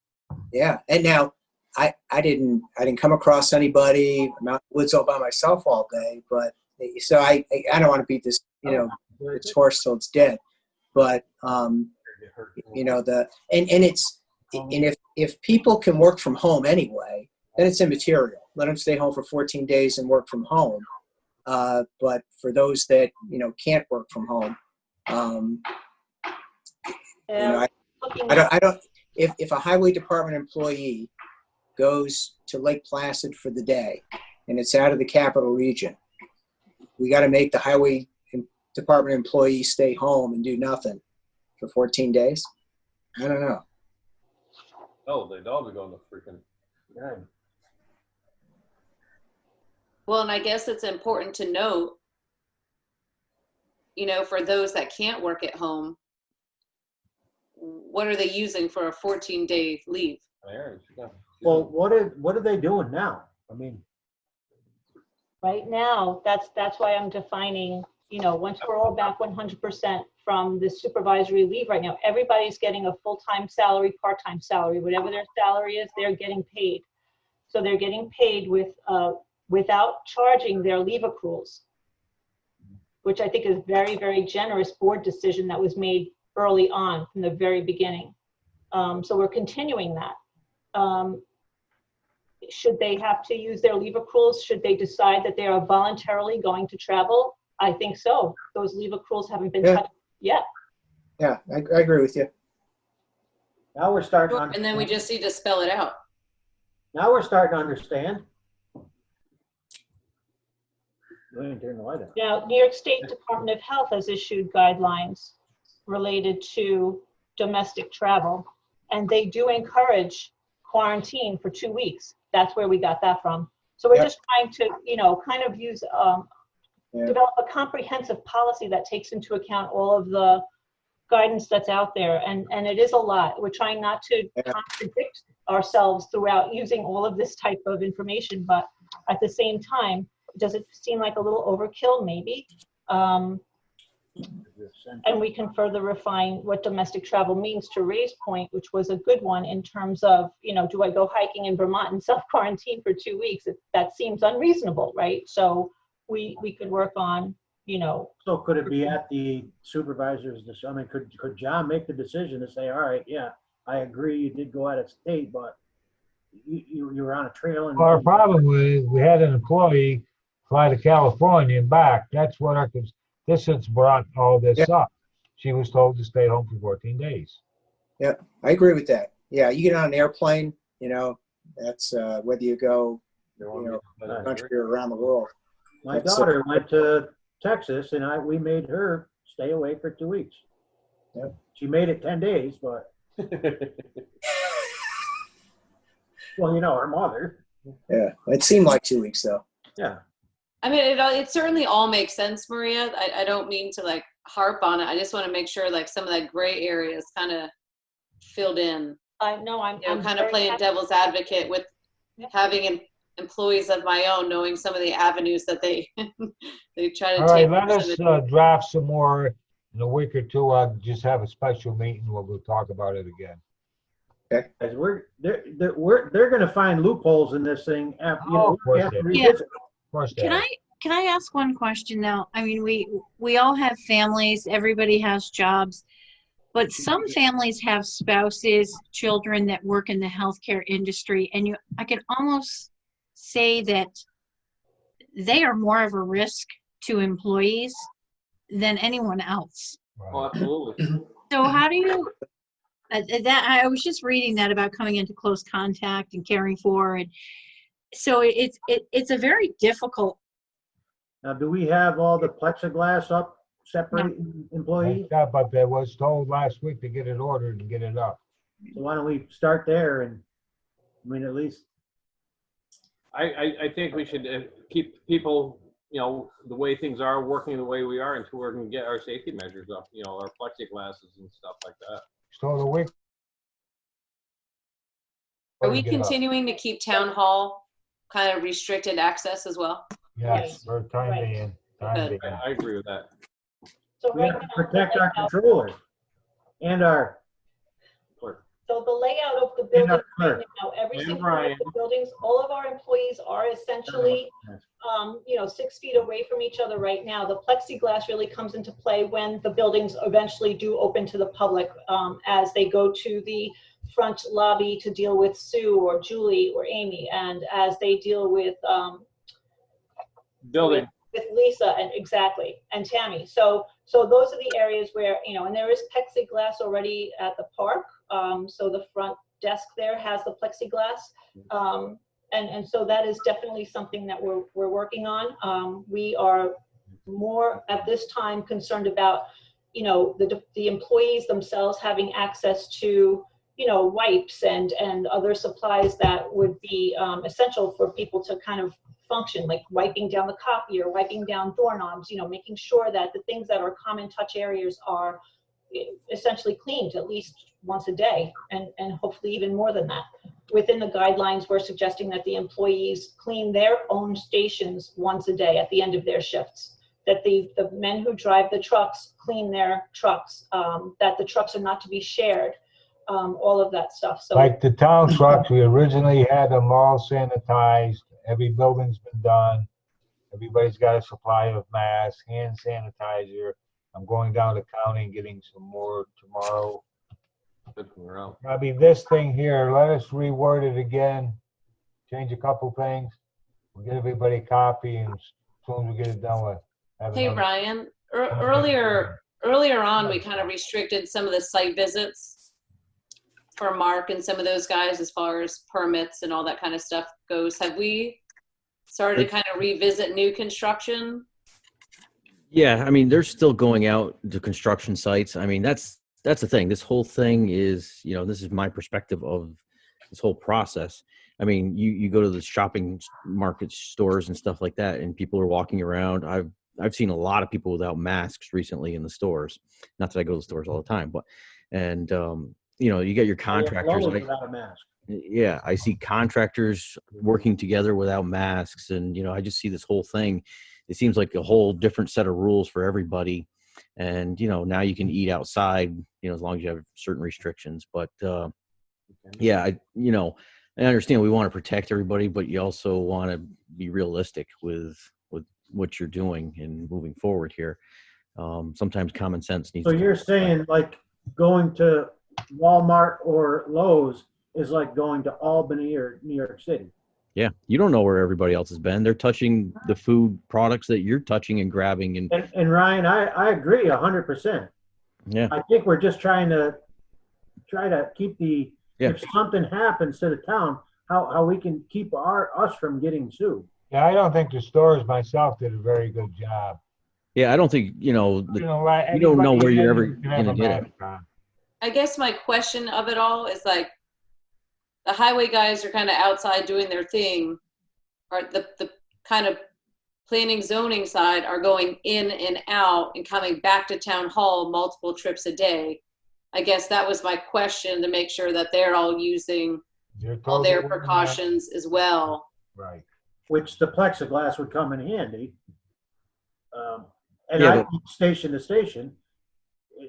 Yeah, and now I didn't come across anybody. I'm out in the woods all by myself all day, but so I don't want to beat this this horse till it's dead, but if people can work from home anyway, then it's immaterial. Let them stay home for 14 days and work from home. But for those that can't work from home, I don't. If a highway department employee goes to Lake Placid for the day and it's out of the capital region, we got to make the highway department employee stay home and do nothing for 14 days. I don't know. Oh, they'd all be going to freaking. Yeah. Well, and I guess it's important to note, for those that can't work at home, what are they using for a 14-day leave? Well, what are they doing now? I mean, right now, that's why I'm defining, once we're all back 100% from the supervisory leave right now, everybody's getting a full-time salary, part-time salary, whatever their salary is, they're getting paid. So they're getting paid without charging their leave accruals, which I think is very, very generous board decision that was made early on from the very beginning. So we're continuing that. should they have to use their leave accruals? Should they decide that they are voluntarily going to travel? I think so. Those leave accruals haven't been touched yet. Yeah, I agree with you. Now we're starting to And then we just need to spell it out. Now we're starting to understand. Go ahead and turn the light on. Now, New York State Department of Health has issued guidelines related to domestic travel, and they do encourage quarantine for 2 weeks. That's where we got that from. So we're just trying to, kind of use, develop a comprehensive policy that takes into account all of the guidance that's out there, and it is a lot. We're trying not to contradict ourselves throughout using all of this type of information, but at the same time, does it seem like a little overkill? Maybe. And we can further refine what domestic travel means to Ray's point, which was a good one in terms of, do I go hiking in Vermont and self-quarantine for 2 weeks? That seems unreasonable, right? So we could work on, So could it be at the supervisor's decision? I mean, could John make the decision to say, all right, yeah, I agree, you did go out of state, but you were on a trail and. Well, our problem was we had an employee fly to California and back. That's what our conditions brought all this up. She was told to stay home for 14 days. Yeah, I agree with that. Yeah, you get on an airplane, that's whether you go, country or around the world. My daughter went to Texas and we made her stay away for 2 weeks. Yep. She made it 10 days, but. Well, her mother. Yeah, it seemed like 2 weeks though. Yeah. I mean, it certainly all makes sense, Maria. I don't mean to harp on it. I just want to make sure some of that gray area is kind of filled in. I know I'm kind of playing devil's advocate with having employees of my own, knowing some of the avenues that they try to All take. right, let us draft some more in a week or two. I'll just have a special meeting where we'll talk about it again. Okay. As they're going to find loopholes in this thing after. Of course after they we will. visit. Of course they Can are. can I ask one question now? I mean, we all have families, everybody has jobs, but some families have spouses, children that work in the healthcare industry, and I can almost say that they are more of a risk to employees than anyone else. Oh, absolutely. So how do you, I was just reading that about coming into close contact and caring for, and so it's a very difficult. Now, do we have all the plexiglass up, separating employees? Yeah, but they was told last week to get it ordered and get it up. So why don't we start there and, at least. I think we should keep people, the way things are, working the way we are until we're going to get our safety measures up, our plexiglasses and stuff like that. So the week. Are we continuing to keep town hall kind of restricted access as well? Yes, for the time being. Good. I agree with that. So We right have to now, protect our controller and our clerk. So the layout of the And building our right clerk. now, every And single one of Ryan. the buildings, all of our employees are essentially, 6 feet away from each other right now. The plexiglass really comes into play when the buildings eventually do open to the public, as they go to the front lobby to deal with Sue or Julie or Amy, and as they deal with Building. with Lisa and Tammy. So those are the areas where, and there is plexiglass already at the park. So the front desk there has the plexiglass. And so that is definitely something that we're working on. We are more at this time concerned about, the employees themselves having access to, wipes and other supplies that would be essential for people to kind of function, like wiping down the copier, wiping down doorknobs, making sure that the things that are common touch areas are essentially cleaned at least once a day, and hopefully even more than that. Within the guidelines, we're suggesting that the employees clean their own stations once a day at the end of their shifts, that the men who drive the trucks clean their trucks, that the trucks are not to be shared, all of that stuff. So Like the town trucks, we originally had them all sanitized. Every building's been done. Everybody's got a supply of masks, hand sanitizer. I'm going down to county and getting some more tomorrow. Good for morale. Probably this thing here, let us reword it again. change a couple things. We'll get everybody a copy, and as soon as we get it done, we'll have Hey, another. Ryan, earlier on, we kind of restricted some of the site visits for Mark and some of those guys as far as permits and all that kind of stuff goes. Have we started to kind of revisit new construction? Yeah, I mean, they're still going out to construction sites. I mean, that's the thing. This whole thing is, this is my perspective of this whole process. I mean, you go to the shopping market stores and stuff like that, and people are walking around. I've seen a lot of people without masks recently in the stores. Not that I go to the stores all the time, but you get your contractors. Lowe's without a mask. Yeah, I see contractors working together without masks, and I just see this whole thing. It seems like a whole different set of rules for everybody, and now you can eat outside, as long as you have certain restrictions. But yeah, I understand we want to protect everybody, but you also want to be realistic with what you're doing and moving forward here. Sometimes common sense needs. So you're saying like going to Walmart or Lowe's is like going to Albany or New York City. Yeah, you don't know where everybody else has been. They're touching the food products that you're touching and grabbing. And Ryan, I agree 100%. Yeah, I think we're just trying to keep the, yeah. If something happens to the town, how we can keep us from getting sued. Yeah, I don't think the stores myself did a very good job. Yeah, I don't think, you don't know where you're ever going to get it. I guess my question of it all is like, the highway guys are kind of outside doing their thing, or the kind of planning zoning side are going in and out and coming back to town hall multiple trips a day. I guess that was my question, to make sure that they're all using all their precautions as well. Right. Which the plexiglass would come in handy. And Yeah, I think station to station,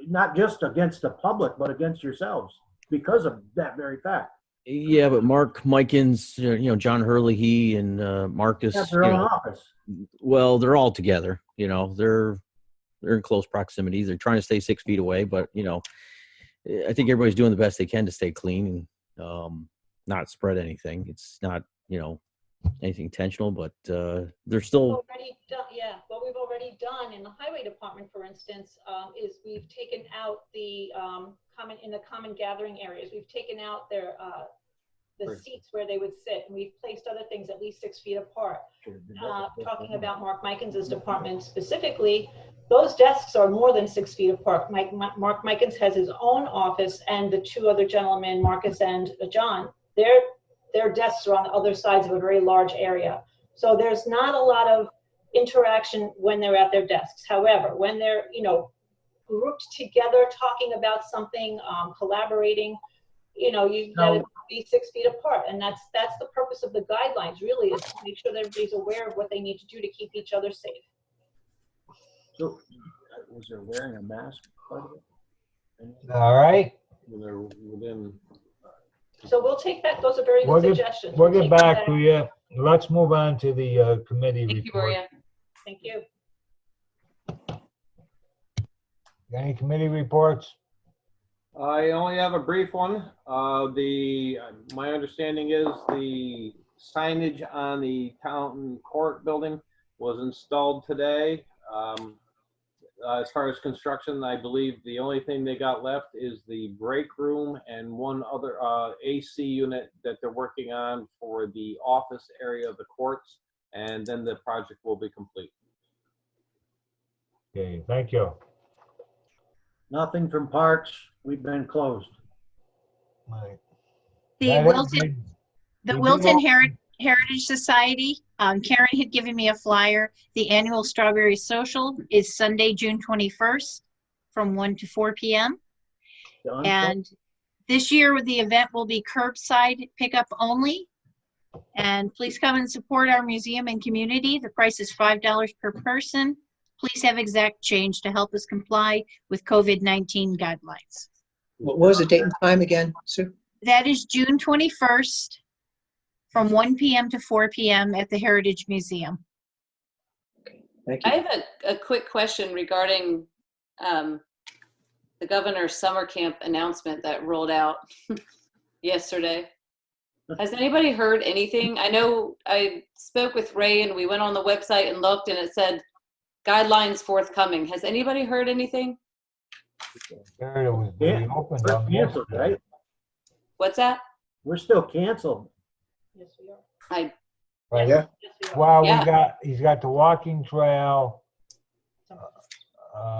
not just against the public, but against yourselves because of that very fact. Yeah, but Mark Mikens, John Hurley, he and Marcus, That's their own office. well, they're all together. They're in close proximity. They're trying to stay 6 feet away, but I think everybody's doing the best they can to stay clean and not spread anything. It's not anything intentional, but they're still. What we've already done in the highway department, for instance, is we've taken out the common gathering areas. We've taken out the seats where they would sit, and we've placed other things at least 6 feet apart. Talking about Mark Mikens' department specifically, those desks are more than 6 feet apart. Mark Mikens has his own office, and the two other gentlemen, Marcus and John, their desks are on the other sides of a very large area. So there's not a lot of interaction when they're at their desks. However, when they're, grouped together, talking about something, collaborating, you've got to be 6 feet apart. And that's the purpose of the guidelines, really, is to make sure that everybody's aware of what they need to do to keep each other safe. So was there wearing a mask part of it? All right. So we'll take that. Those are very good suggestions. We'll get back to you. Let's move on to the committee Thank you, report. Maria. Thank you. Any committee reports? I only have a brief one. My understanding is the signage on the town court building was installed today. As far as construction, I believe the only thing they got left is the break room and one other AC unit that they're working on for the office area of the courts, and then the project will be complete. Okay, thank you. Nothing from parks. We've been closed. Right. The Wilton Heritage Society, Karen had given me a flyer. The annual Strawberry Social is Sunday, June 21st from 1 to 4 p.m. Done. And this year the event will be curbside pickup only. And please come and support our museum and community. The price is $5 per person. Please have exact change to help us comply with COVID-19 guidelines. What was the date and time again, Sue? That is June 21st from 1 p.m. to 4 p.m. at the Heritage Museum. Thank you. I have a quick question regarding the governor's summer camp announcement that rolled out yesterday. Has anybody heard anything? I know I spoke with Ray and we went on the website and looked and it said guidelines forthcoming. Has anybody heard anything? There it was Yeah, reopened we're on canceled, yesterday. right? What's that? We're still canceled. Yes, we are. I, Right. Yeah. Yes, we are. Well, Yeah. he's got the walking trail, I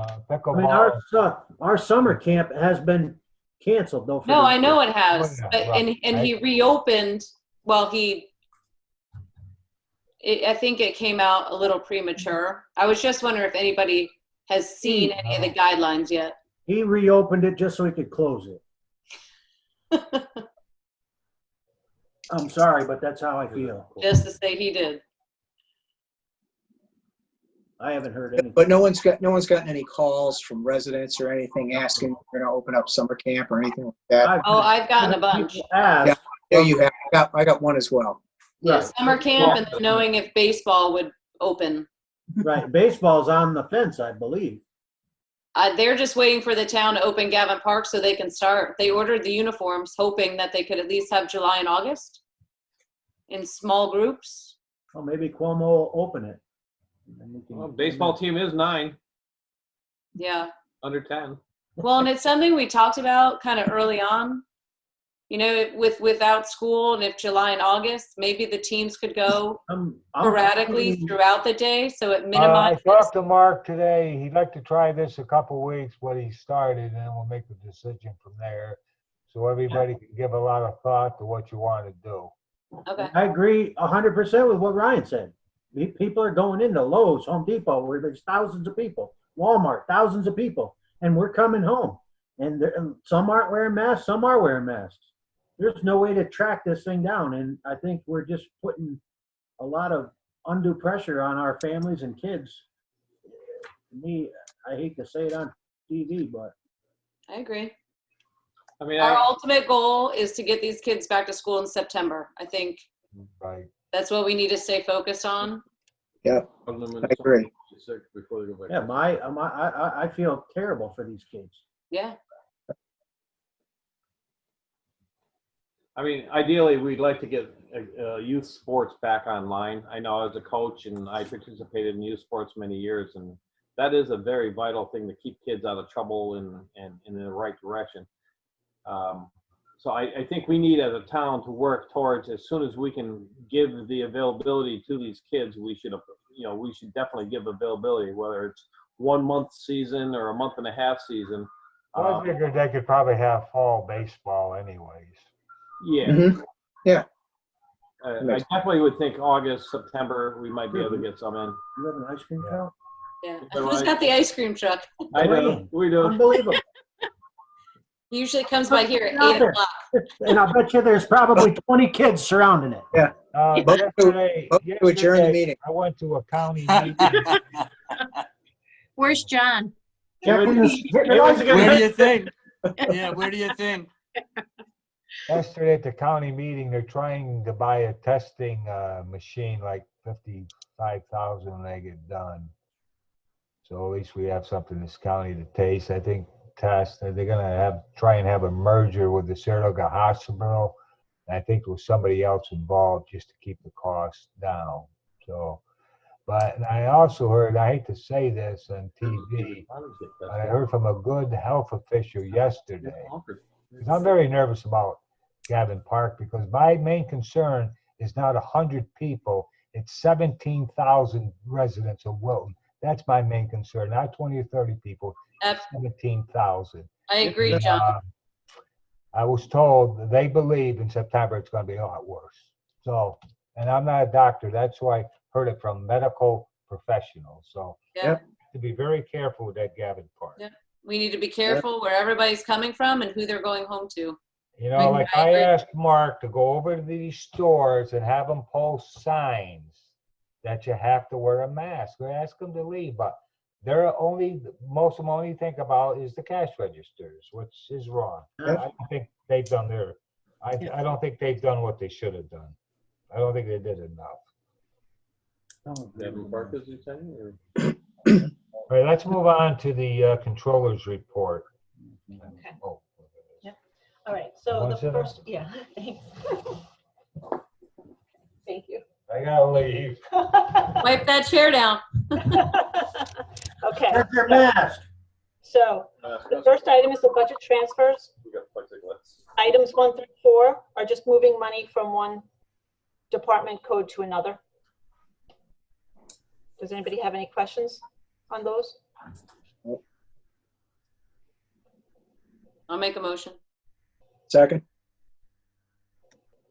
mean, pickleball. our summer camp has been canceled though. for no, the I know year. it has, Oh, yeah, but, right, and he reopened, well, I think it came out a little premature. I was just wondering if anybody has seen any of the guidelines yet. He reopened it just so he could close it. I'm sorry, but that's how I feel. Just to say he did. I haven't heard anything. But no one's gotten any calls from residents or anything asking if we're gonna open up summer camp or anything like that. Oh, I've gotten a bunch. People ask, Yeah, you have. I got one as well. Yeah, Right. summer camp and then knowing if baseball would open. right, baseball's on the fence, I believe. They're just waiting for the town to open Gavin Park so they can start. They ordered the uniforms hoping that they could at least have July and August in small groups. Well, maybe Cuomo will open it. And we can- Well, baseball team is 9, Yeah. under 10. Well, and it's something we talked about kind of early on. You know, without school and if July and August, maybe the teams could go I'm sporadically thinking- throughout the day, so it I minimizes. talked to Mark today. He'd like to try this a couple weeks, what he started, and then we'll make a decision from there. So everybody can give a lot of thought to what you want to do. Okay. I agree 100% with what Ryan said. People are going into Lowe's, Home Depot, where there's thousands of people, Walmart, thousands of people, and we're coming home. And some aren't wearing masks, some are wearing masks. There's no way to track this thing down, and I think we're just putting a lot of undue pressure on our families and kids. To me, I hate to say it on TV, but I agree. I mean, Our ultimate goal is to get these kids back to school in September. I think Right. that's what we need to stay focused on. I agree. Before they go back. yeah, I feel terrible for these kids. Yeah. I mean, ideally, we'd like to get youth sports back online. I know as a coach and I participated in youth sports many years, and that is a very vital thing to keep kids out of trouble and in the right direction. So I think we need as a town to work towards, as soon as we can give the availability to these kids, we should definitely give availability, whether it's 1 month season or a month and a half season. Well, I figured they could probably have fall baseball anyways. Yeah. Mhm. Yeah. I definitely would think August, September, we might be able to get some in. You have an ice cream truck? Yeah. All Who's right. got the ice cream truck? I do. We do. Unbelievable. He usually comes by here at Out 8 there. o'clock. And I bet you there's probably 20 kids surrounding it. Yesterday, To adjourn the meeting. I went to a county meeting. Where's John? Checking the- hitting the Hey, ice what's it cream. gonna Where do you think? Yeah, where do you think? Yesterday at the county meeting, they're trying to buy a testing machine, like 55,000 when they get done. So at least we have something in this county to taste. I think they're gonna try and have a merger with the Saratoga Hospital. And I think there was somebody else involved just to keep the costs down. So, but I also heard, I hate to say this on TV, but I heard from a good health official yesterday. Because I'm very nervous about Gavin Park, because my main concern is not 100 people, it's 17,000 residents of Wilton. That's my main concern, not 20 or 30 people, Yep. 17,000. I agree, John. I was told that they believe in September it's going to be a lot worse. So, and I'm not a doctor, that's why I heard it from medical professionals. So, Yeah. to be very careful with that Gavin Park. Yeah. We need to be careful where everybody's coming from and who they're going home to. You know, like I I agree. asked Mark to go over to these stores and have them post signs that you have to wear a mask. I ask them to leave, but most of them only think about is the cash registers, which is wrong. I don't think they've done I don't think they've done what they should have done. I don't think they did enough. Gavin Park, is he saying? Or? All right, let's move on to the controller's report. Okay. Oh, All right, so One the second. first, yeah, thanks. I gotta leave. Wipe that chair down. Okay, That's your mask. so the first item is the budget transfers. We got plexiglass. Items 1 through 4 are just moving money from one department code to another. Does anybody have any questions on those? I'll make a motion. Second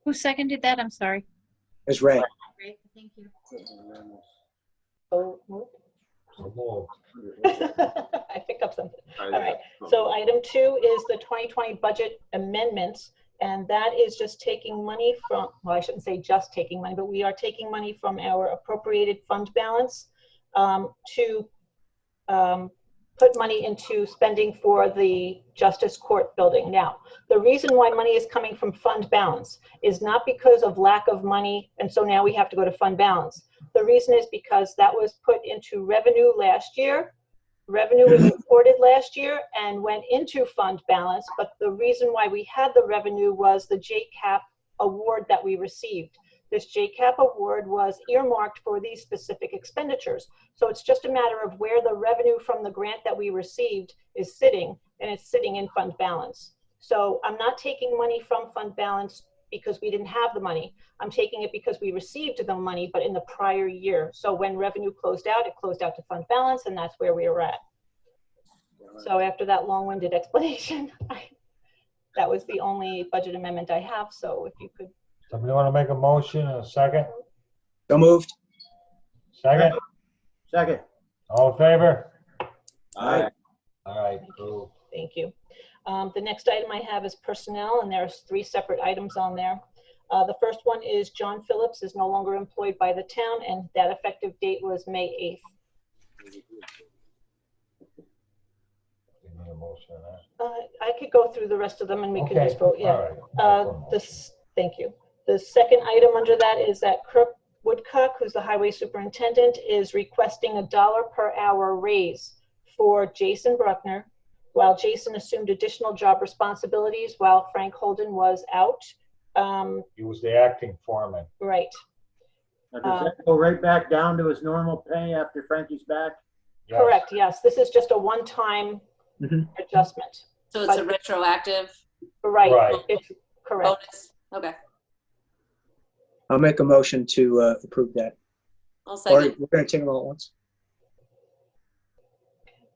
Who seconded that? I'm sorry. is Ray. Great, thank you. So moved. So moved. I picked up something. All right, so item 2 is the 2020 budget amendments, and that is just taking money from, well, I shouldn't say just taking money, but we are taking money from our appropriated fund balance to put money into spending for the Justice Court building. Now, the reason why money is coming from fund balance is not because of lack of money, and so now we have to go to fund balance. The reason is because that was put into revenue last year. Revenue was reported last year and went into fund balance, but the reason why we had the revenue was the JCAP award that we received. This JCAP award was earmarked for these specific expenditures. So it's just a matter of where the revenue from the grant that we received is sitting, and it's sitting in fund balance. So I'm not taking money from fund balance because we didn't have the money. I'm taking it because we received the money, but in the prior year. So when revenue closed out, it closed out to fund balance, and that's where we were at. So after that long-winded explanation, that was the only budget amendment I have. So if you could. Somebody want to make a motion in a second? So moved. Second? Second. All in favor? Aye. All right, cool. Thank you. The next item I have is personnel, and there's 3 separate items on there. The first one is John Phillips is no longer employed by the town, and that effective date was May 8th. Give me a motion on that. I could go through the rest of them and we can Okay, just vote, yeah. all right. Thank you. The second item under that is that Kirk Woodcock, who's the highway superintendent, is requesting $1 per hour raise for Jason Bruckner, while Jason assumed additional job responsibilities while Frank Holden was out. He was the acting foreman. Right. Now, does that go right back down to his normal pay after Frankie's back? Yes. Correct, yes. This is just a one-time adjustment. So it's a retroactive Right, Right. it's correct. bonus? Okay, I'll make a motion to approve that. I'll Or second. we're going to take them all at once.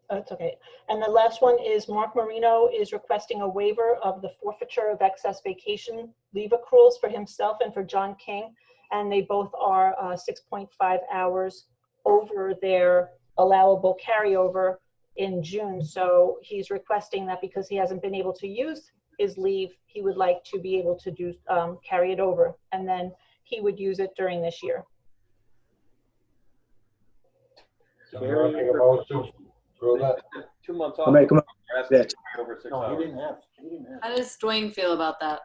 That's okay. And the last one is Mark Marino is requesting a waiver of the forfeiture of excess vacation leave accruals for himself and for John King. And they both are 6.5 hours over their allowable carryover in June. So he's requesting that because he hasn't been able to use his leave, he would like to be able to do carry it over. And then he would use it during this year. Somebody want to make a motion? Approve that? 2 months off. I'll make a motion. You're asking That. for over 6 No, he hours. didn't have. He didn't have. How does Dwayne feel about that?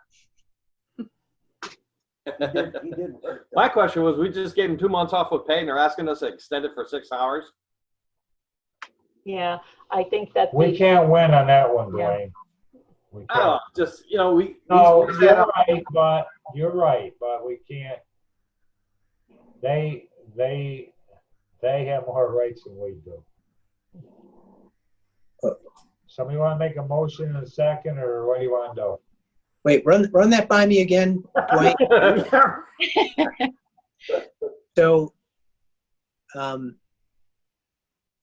He did work. My question was, we just gave him 2 months off with pay and they're asking us to extend it for 6 hours? Yeah, I think that We can't win on that one, Dwayne. We I don't know, can't. just, you know, we. No, we set up- you're right, but we can't. They have more rights than we do. Somebody want to make a motion in a second, or what do you want to do? Wait, run that by me again, Dwayne. So,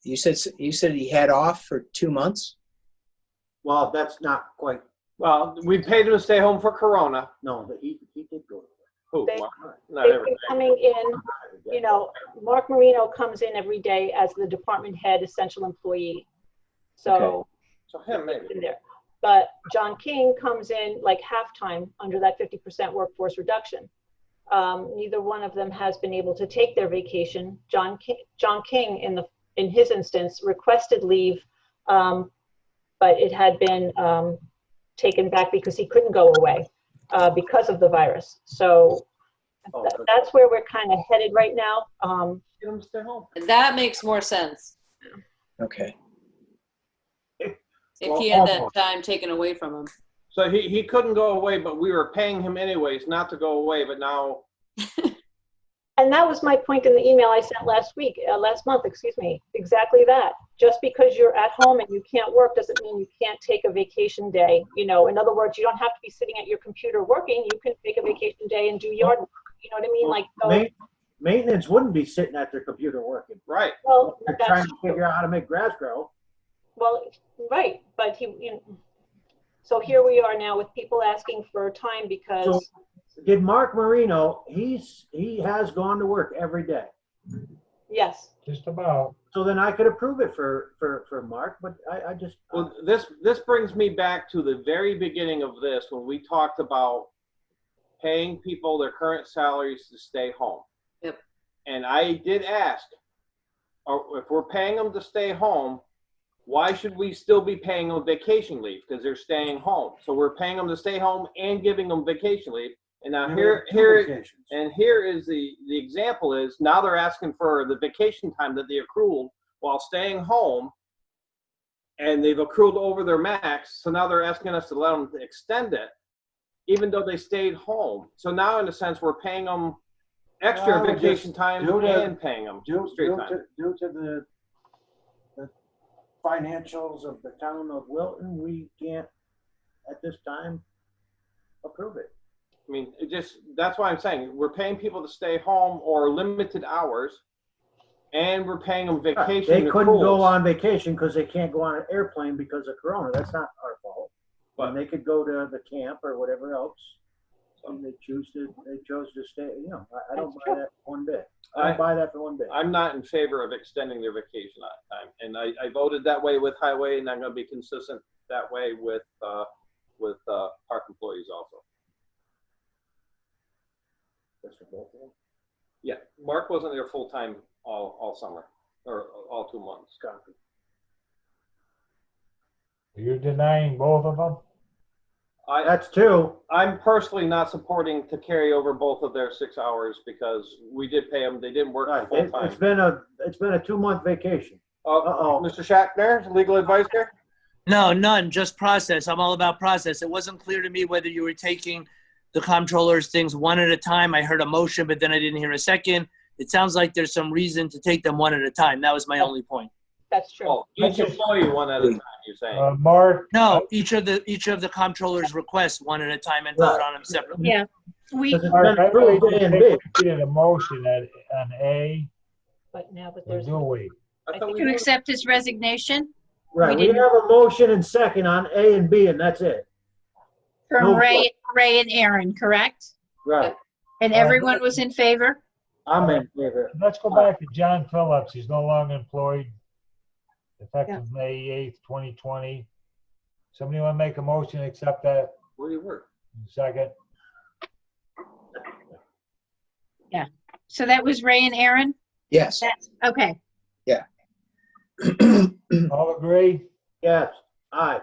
you said he had off for 2 months? Well, that's not quite, Well, we paid him to stay home for Corona. no, but he did go to Who? They- Not they've every been day. coming in, work. you know, Mark Marino comes in every day as the department head, essential employee. So, So him, in maybe. there. But John King comes in like halftime under that 50% workforce reduction. Neither one of them has been able to take their vacation. John King in his instance requested leave, but it had been taken back because he couldn't go away because of the virus. So that's where we're kind of headed right now. Get him to stay home. That makes more sense. Okay. If he had that time taken away from him. So he couldn't go away, but we were paying him anyways not to go away, but now And that was my point in the email I sent last month, excuse me, exactly that. Just because you're at home and you can't work doesn't mean you can't take a vacation day. You know, in other words, you don't have to be sitting at your computer working. You can take a vacation day and do yard work. You know what I mean? Like, so, Maintenance wouldn't be sitting at their computer working. Right. well, They're that's trying to true. figure out how to make grass grow. Well, right, but so here we are now with people asking for time because, So did Mark Marino, he has gone to work every day. yes. Just about. So then I could approve it for Mark, but I just. Well, this brings me back to the very beginning of this when we talked about paying people their current salaries to stay home. Yep. And I did ask, if we're paying them to stay home, why should we still be paying them vacation leave? Because they're staying home. So we're paying them to stay home and giving them vacation leave. And now here is the example is now they're asking for the vacation time that they accrued while staying home, and they've accrued over their max. So now they're asking us to let them extend it, even though they stayed home. So now, in a sense, we're paying them extra Well, vacation time and paying them straight time. Due to the financials of the town of Wilton, we can't at this time approve it. I mean, that's why I'm saying we're paying people to stay home or limited hours, and we're paying them vacation. They couldn't go accruals. on vacation because they can't go on an airplane because of Corona. That's not our fault. But they could go to the camp or whatever else. And they chose to stay. You know, I don't buy that one bit. I don't buy that for one bit. I'm not in favor of extending their vacation time, and I voted that way with highway, and I'm going to be consistent that way with park employees also. That's for both of them. Yeah, Mark wasn't there full time all summer or all 2 months. You're denying both of them? That's two. I'm personally not supporting to carry over both of their 6 hours because we did pay them. They didn't work full time. It's been a 2-month vacation. Oh, Mr. Shackner, legal advice here? No, none, just process. I'm all about process. It wasn't clear to me whether you were taking the comptroller's things one at a time. I heard a motion, but then I didn't hear a second. It sounds like there's some reason to take them one at a time. That was my only point. That's true. Oh, each employee one at a time, you're saying? Mark? No, each of the comptroller's requests one at a time and vote on them separately. Yeah, Mark, I really didn't think we did a motion on A, But or there's, do we? to accept his resignation Right. We We have a motion and second on A and B, and that's it. from No. Ray and Aaron, correct? Right. And everyone was in favor? I'm in favor. Let's go back to John Phillips. He's no longer employed, effective May 8th, 2020. Somebody want to make a motion to accept that? Where do you work? Second. Yeah. So that was Ray and Aaron? Yes. Okay. All agree? Yes. Aye.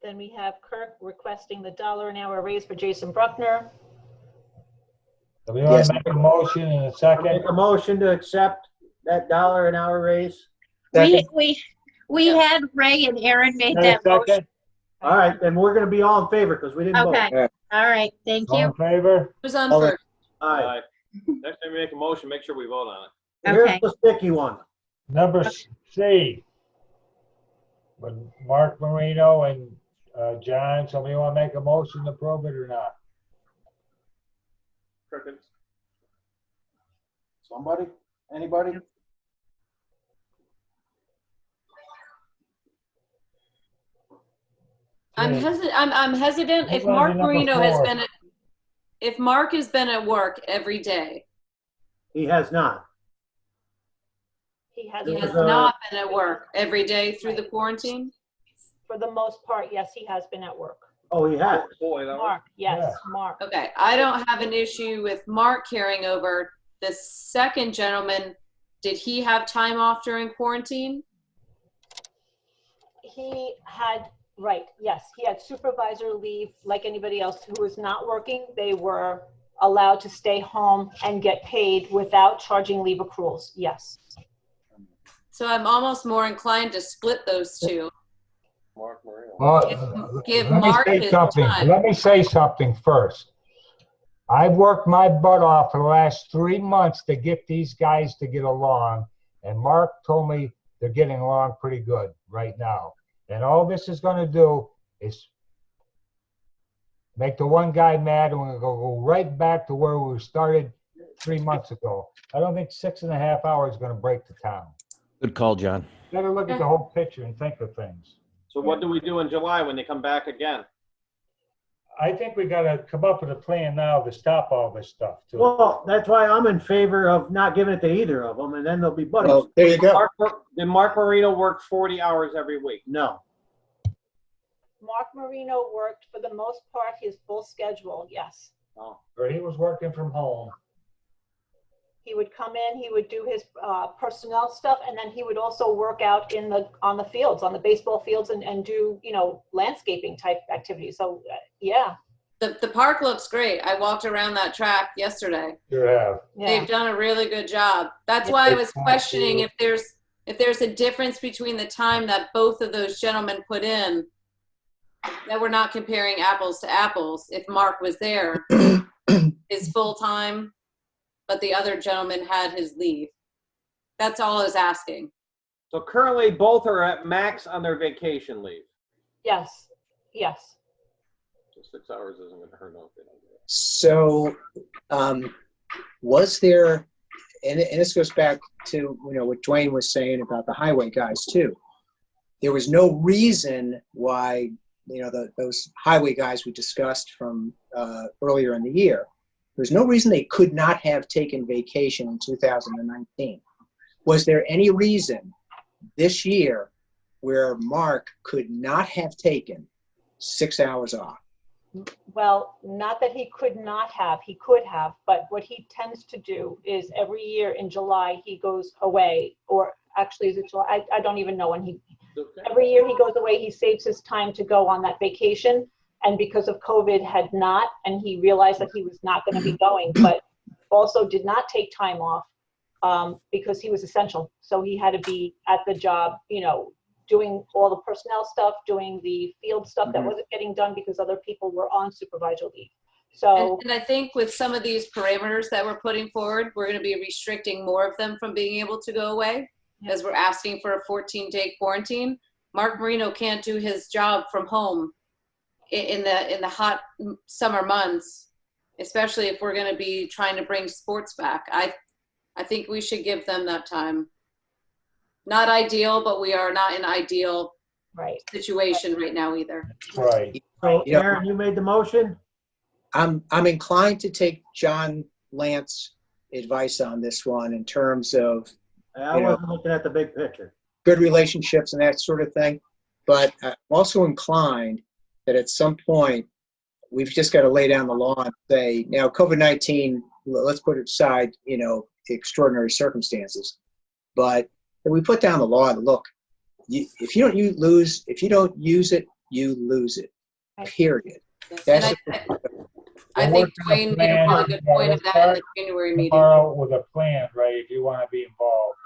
then we have Kirk requesting the $1 an hour raise for Jason Bruckner. Somebody want to make a motion in a second? Make a motion to accept that $1 an hour raise. We had Ray and Aaron made that motion. All right, then we're gonna be all in favor because we didn't vote. Okay. All right. Thank All you. in favor? Who's on All first? Aye. Next time you make a motion, make sure we vote on it. Here's Okay. the sticky one. Number C. With Mark Marino and John, somebody want to make a motion to approve it or not? Perkins? Somebody? Anybody? I'm hesitant if Move on to Mark number Marino has 4. been if Mark has been at work every day. He has not. He has, He This has is a- not been at work every day through the quarantine. for the most part, yes, he has been at work. Oh, he has. Boy, that was, Mark, yes, Yeah. Mark. Okay, I don't have an issue with Mark carrying over. The second gentleman, did he have time off during quarantine? He had, right, yes, he had supervisor leave like anybody else who was not working. They were allowed to stay home and get paid without charging leave accruals, yes. So I'm almost more inclined to split those two. Mark Marino. Give Let me Mark say his something. time. Let me say something first. I've worked my butt off for the last 3 months to get these guys to get along, and Mark told me they're getting along pretty good right now. And all this is going to do is make the one guy mad, and we're going to go right back to where we started 3 months ago. I don't think 6.5 hours is going to break the town. Good call, John. Better look at the whole picture and think of things. So what do we do in July when they come back again? I think we got to come up with a plan now to stop all this stuff too. Well, that's why I'm in favor of not giving it to either of them, and then they'll be buddies. Well, there you go. Did Mark Marino work 40 hours every week? No. Mark Marino worked for the most part his full schedule, yes. Oh. Or he was working from home. He would come in, he would do his personnel stuff, and then he would also work out on the fields, on the baseball fields, and do, you know, landscaping type activities. So yeah. The park looks great. I walked around that track yesterday. You have. Yeah. They've done a really good job. That's why I was questioning if there's a difference between the time that both of those gentlemen put in, that we're not comparing apples to apples. If Mark was there, his full time, but the other gentleman had his leave. That's all I was asking. So currently both are at max on their vacation leave. Yes, yes. So 6 hours isn't going to hurt nothing. So, was there, and this goes back to, you know, what Dwayne was saying about the highway guys too. There was no reason why, you know, those highway guys we discussed from earlier in the year, there's no reason they could not have taken vacation in 2019. Was there any reason this year where Mark could not have taken 6 hours off? Well, not that he could not have, he could have, but what he tends to do is every year in July, he goes away, or actually is it July? I don't even know when every year he goes away, he saves his time to go on that vacation. And because of COVID had not, and he realized that he was not going to be going, but also did not take time off because he was essential. So he had to be at the job, you know, doing all the personnel stuff, doing the field stuff that wasn't getting done because other people were on supervisor leave. So, and I think with some of these parameters that we're putting forward, we're going to be restricting more of them from being able to go away, as we're asking for a 14-day quarantine. Mark Marino can't do his job from home in the hot summer months, especially if we're going to be trying to bring sports back. I think we should give them that time. Not ideal, but we are not in ideal situation right now either. Right. So Aaron, you made the motion? I'm inclined to take John Lance's advice on this one in terms of, I wasn't looking at the big picture. Good relationships and that sort of thing. But I'm also inclined that at some point, we've just got to lay down the law and say, now COVID-19, let's put it aside, you know, extraordinary circumstances. But if we put down the law and look, if you don't use it, you lose it, period. That's I think Dwayne made a really good point of that in the January meeting. Tomorrow with a plan, right, if you want to be involved.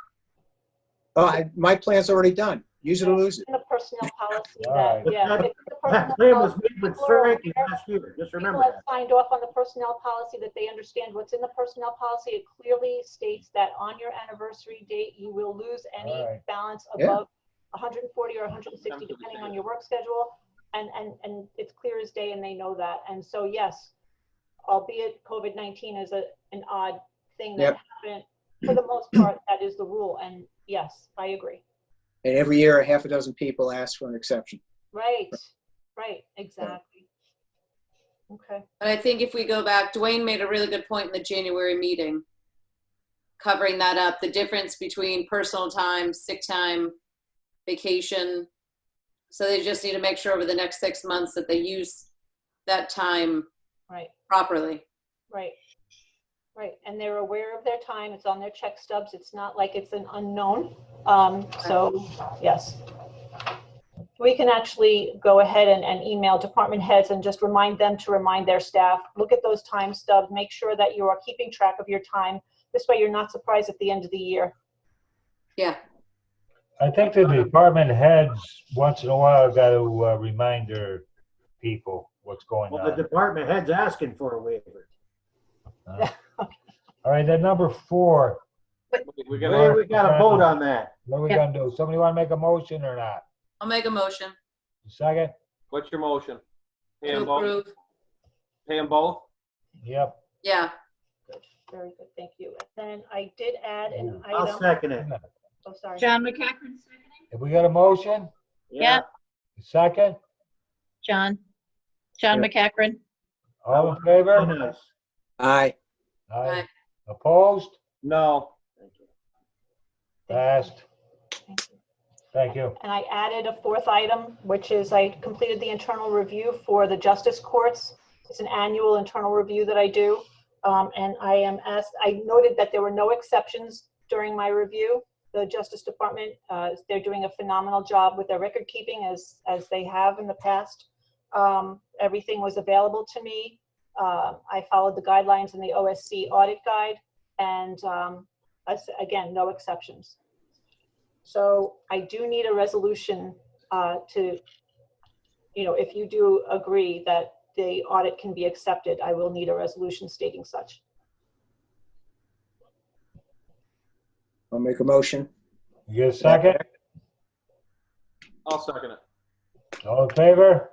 My plan's already done. Use it or lose it. in the personnel policy Right. that, yeah. if the That personnel plan was policy, made with people are Frankie aware, last year, just people remember have that. signed off on the personnel policy, that they understand what's in the personnel policy. It clearly states that on your anniversary date, you will lose any Right. balance Yeah. above 140 or 160, depending on your work schedule. And it's clear as day, and they know that. And so, yes, albeit COVID-19 is an odd thing that Yep. happened, for the most part, that is the rule. And yes, I agree. And every year, a half a dozen people ask for an exception. Right, exactly. Okay. But I think if we go back, Dwayne made a really good point in the January meeting, covering that up, the difference between personal time, sick time, vacation. So they just need to make sure over the next 6 months that they use that time Right. properly. Right. And they're aware of their time. It's on their check stubs. It's not like it's an unknown. So, yes. We can actually go ahead and email department heads and just remind them to remind their staff, look at those time stubs, make sure that you are keeping track of your time. This way you're not surprised at the end of the year. Yeah. I think the department heads, once in a while, got to remind their people what's going Well, the on. department head's asking for a waiver. All right, then number 4. We Hey, gotta, we got to vote on that. What are we Yeah. gonna do? Somebody want to make a motion or not? I'll make a motion Second? what's your motion? Pay to them both? approve. Pay them both? Yep. Yeah, Very good, thank you. And then I did add an I'll item, second it. oh, sorry. John McCacken seconding? Have we got a motion? Yeah, Second? John McCacken. All in favor? Nice. Aye. Aye. Opposed? No. Passed. Thank you. Thank you. And I added a 4th item, which is I completed the internal review for the justice courts. It's an annual internal review that I do. And I noted that there were no exceptions during my review. The Justice Department, they're doing a phenomenal job with their record keeping as they have in the past. Everything was available to me. I followed the guidelines in the OSC audit guide, and again, no exceptions. So I do need a resolution to, if you do agree that the audit can be accepted, I will need a resolution stating such. I'll make a motion. You get a second? I'll second it. All in favor?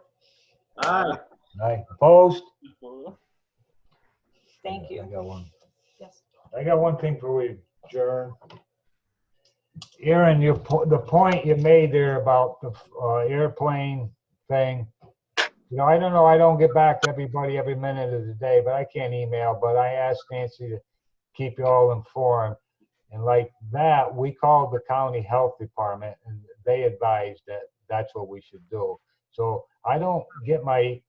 Aye. Aye. Opposed? Thank I you. got one. Yes. I got one thing for we adjourn. Aaron, the point you made there about the airplane thing, I don't know, I don't get back to everybody every minute of the day, but I can't email, but I asked Nancy to keep you all informed. And like that, we called the county health department and they advised that that's what we should do. So I don't get my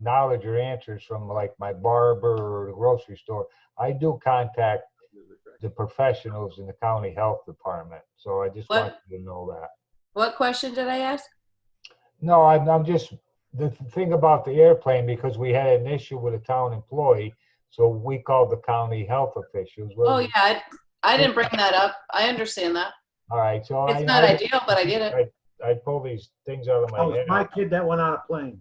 knowledge or answers from like my barber or the grocery store. I do contact the professionals in the county health department. So I just want you to know that. what question did I ask? No, I'm just, the thing about the airplane, because we had an issue with a town employee, so we called the county health officials. Oh, yeah, I didn't bring that up. I understand that. All right, so. It's not ideal, but I get it. I pull these things out of That was my my head. kid that went on a plane.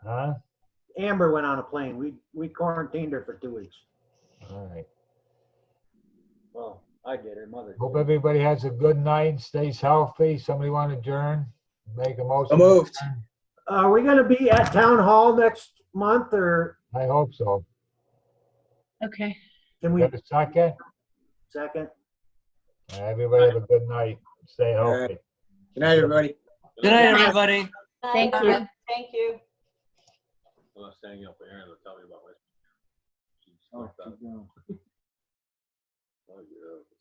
Huh? Amber went on a plane. We quarantined her for 2 weeks. All right. Well, I did. Her mother did. Hope everybody has a good night, stays healthy. Somebody want to adjourn? Make a motion. So moved. Are we going to be at town hall next month, or I hope so. Okay. can we? Got a second? Second. Everybody have a good night. Stay All healthy. right. Good night, everybody. Good night, everybody. Thank you. Thank you. I'm not staying up for Aaron to tell me about my. Oh, keep going. Oh, yeah.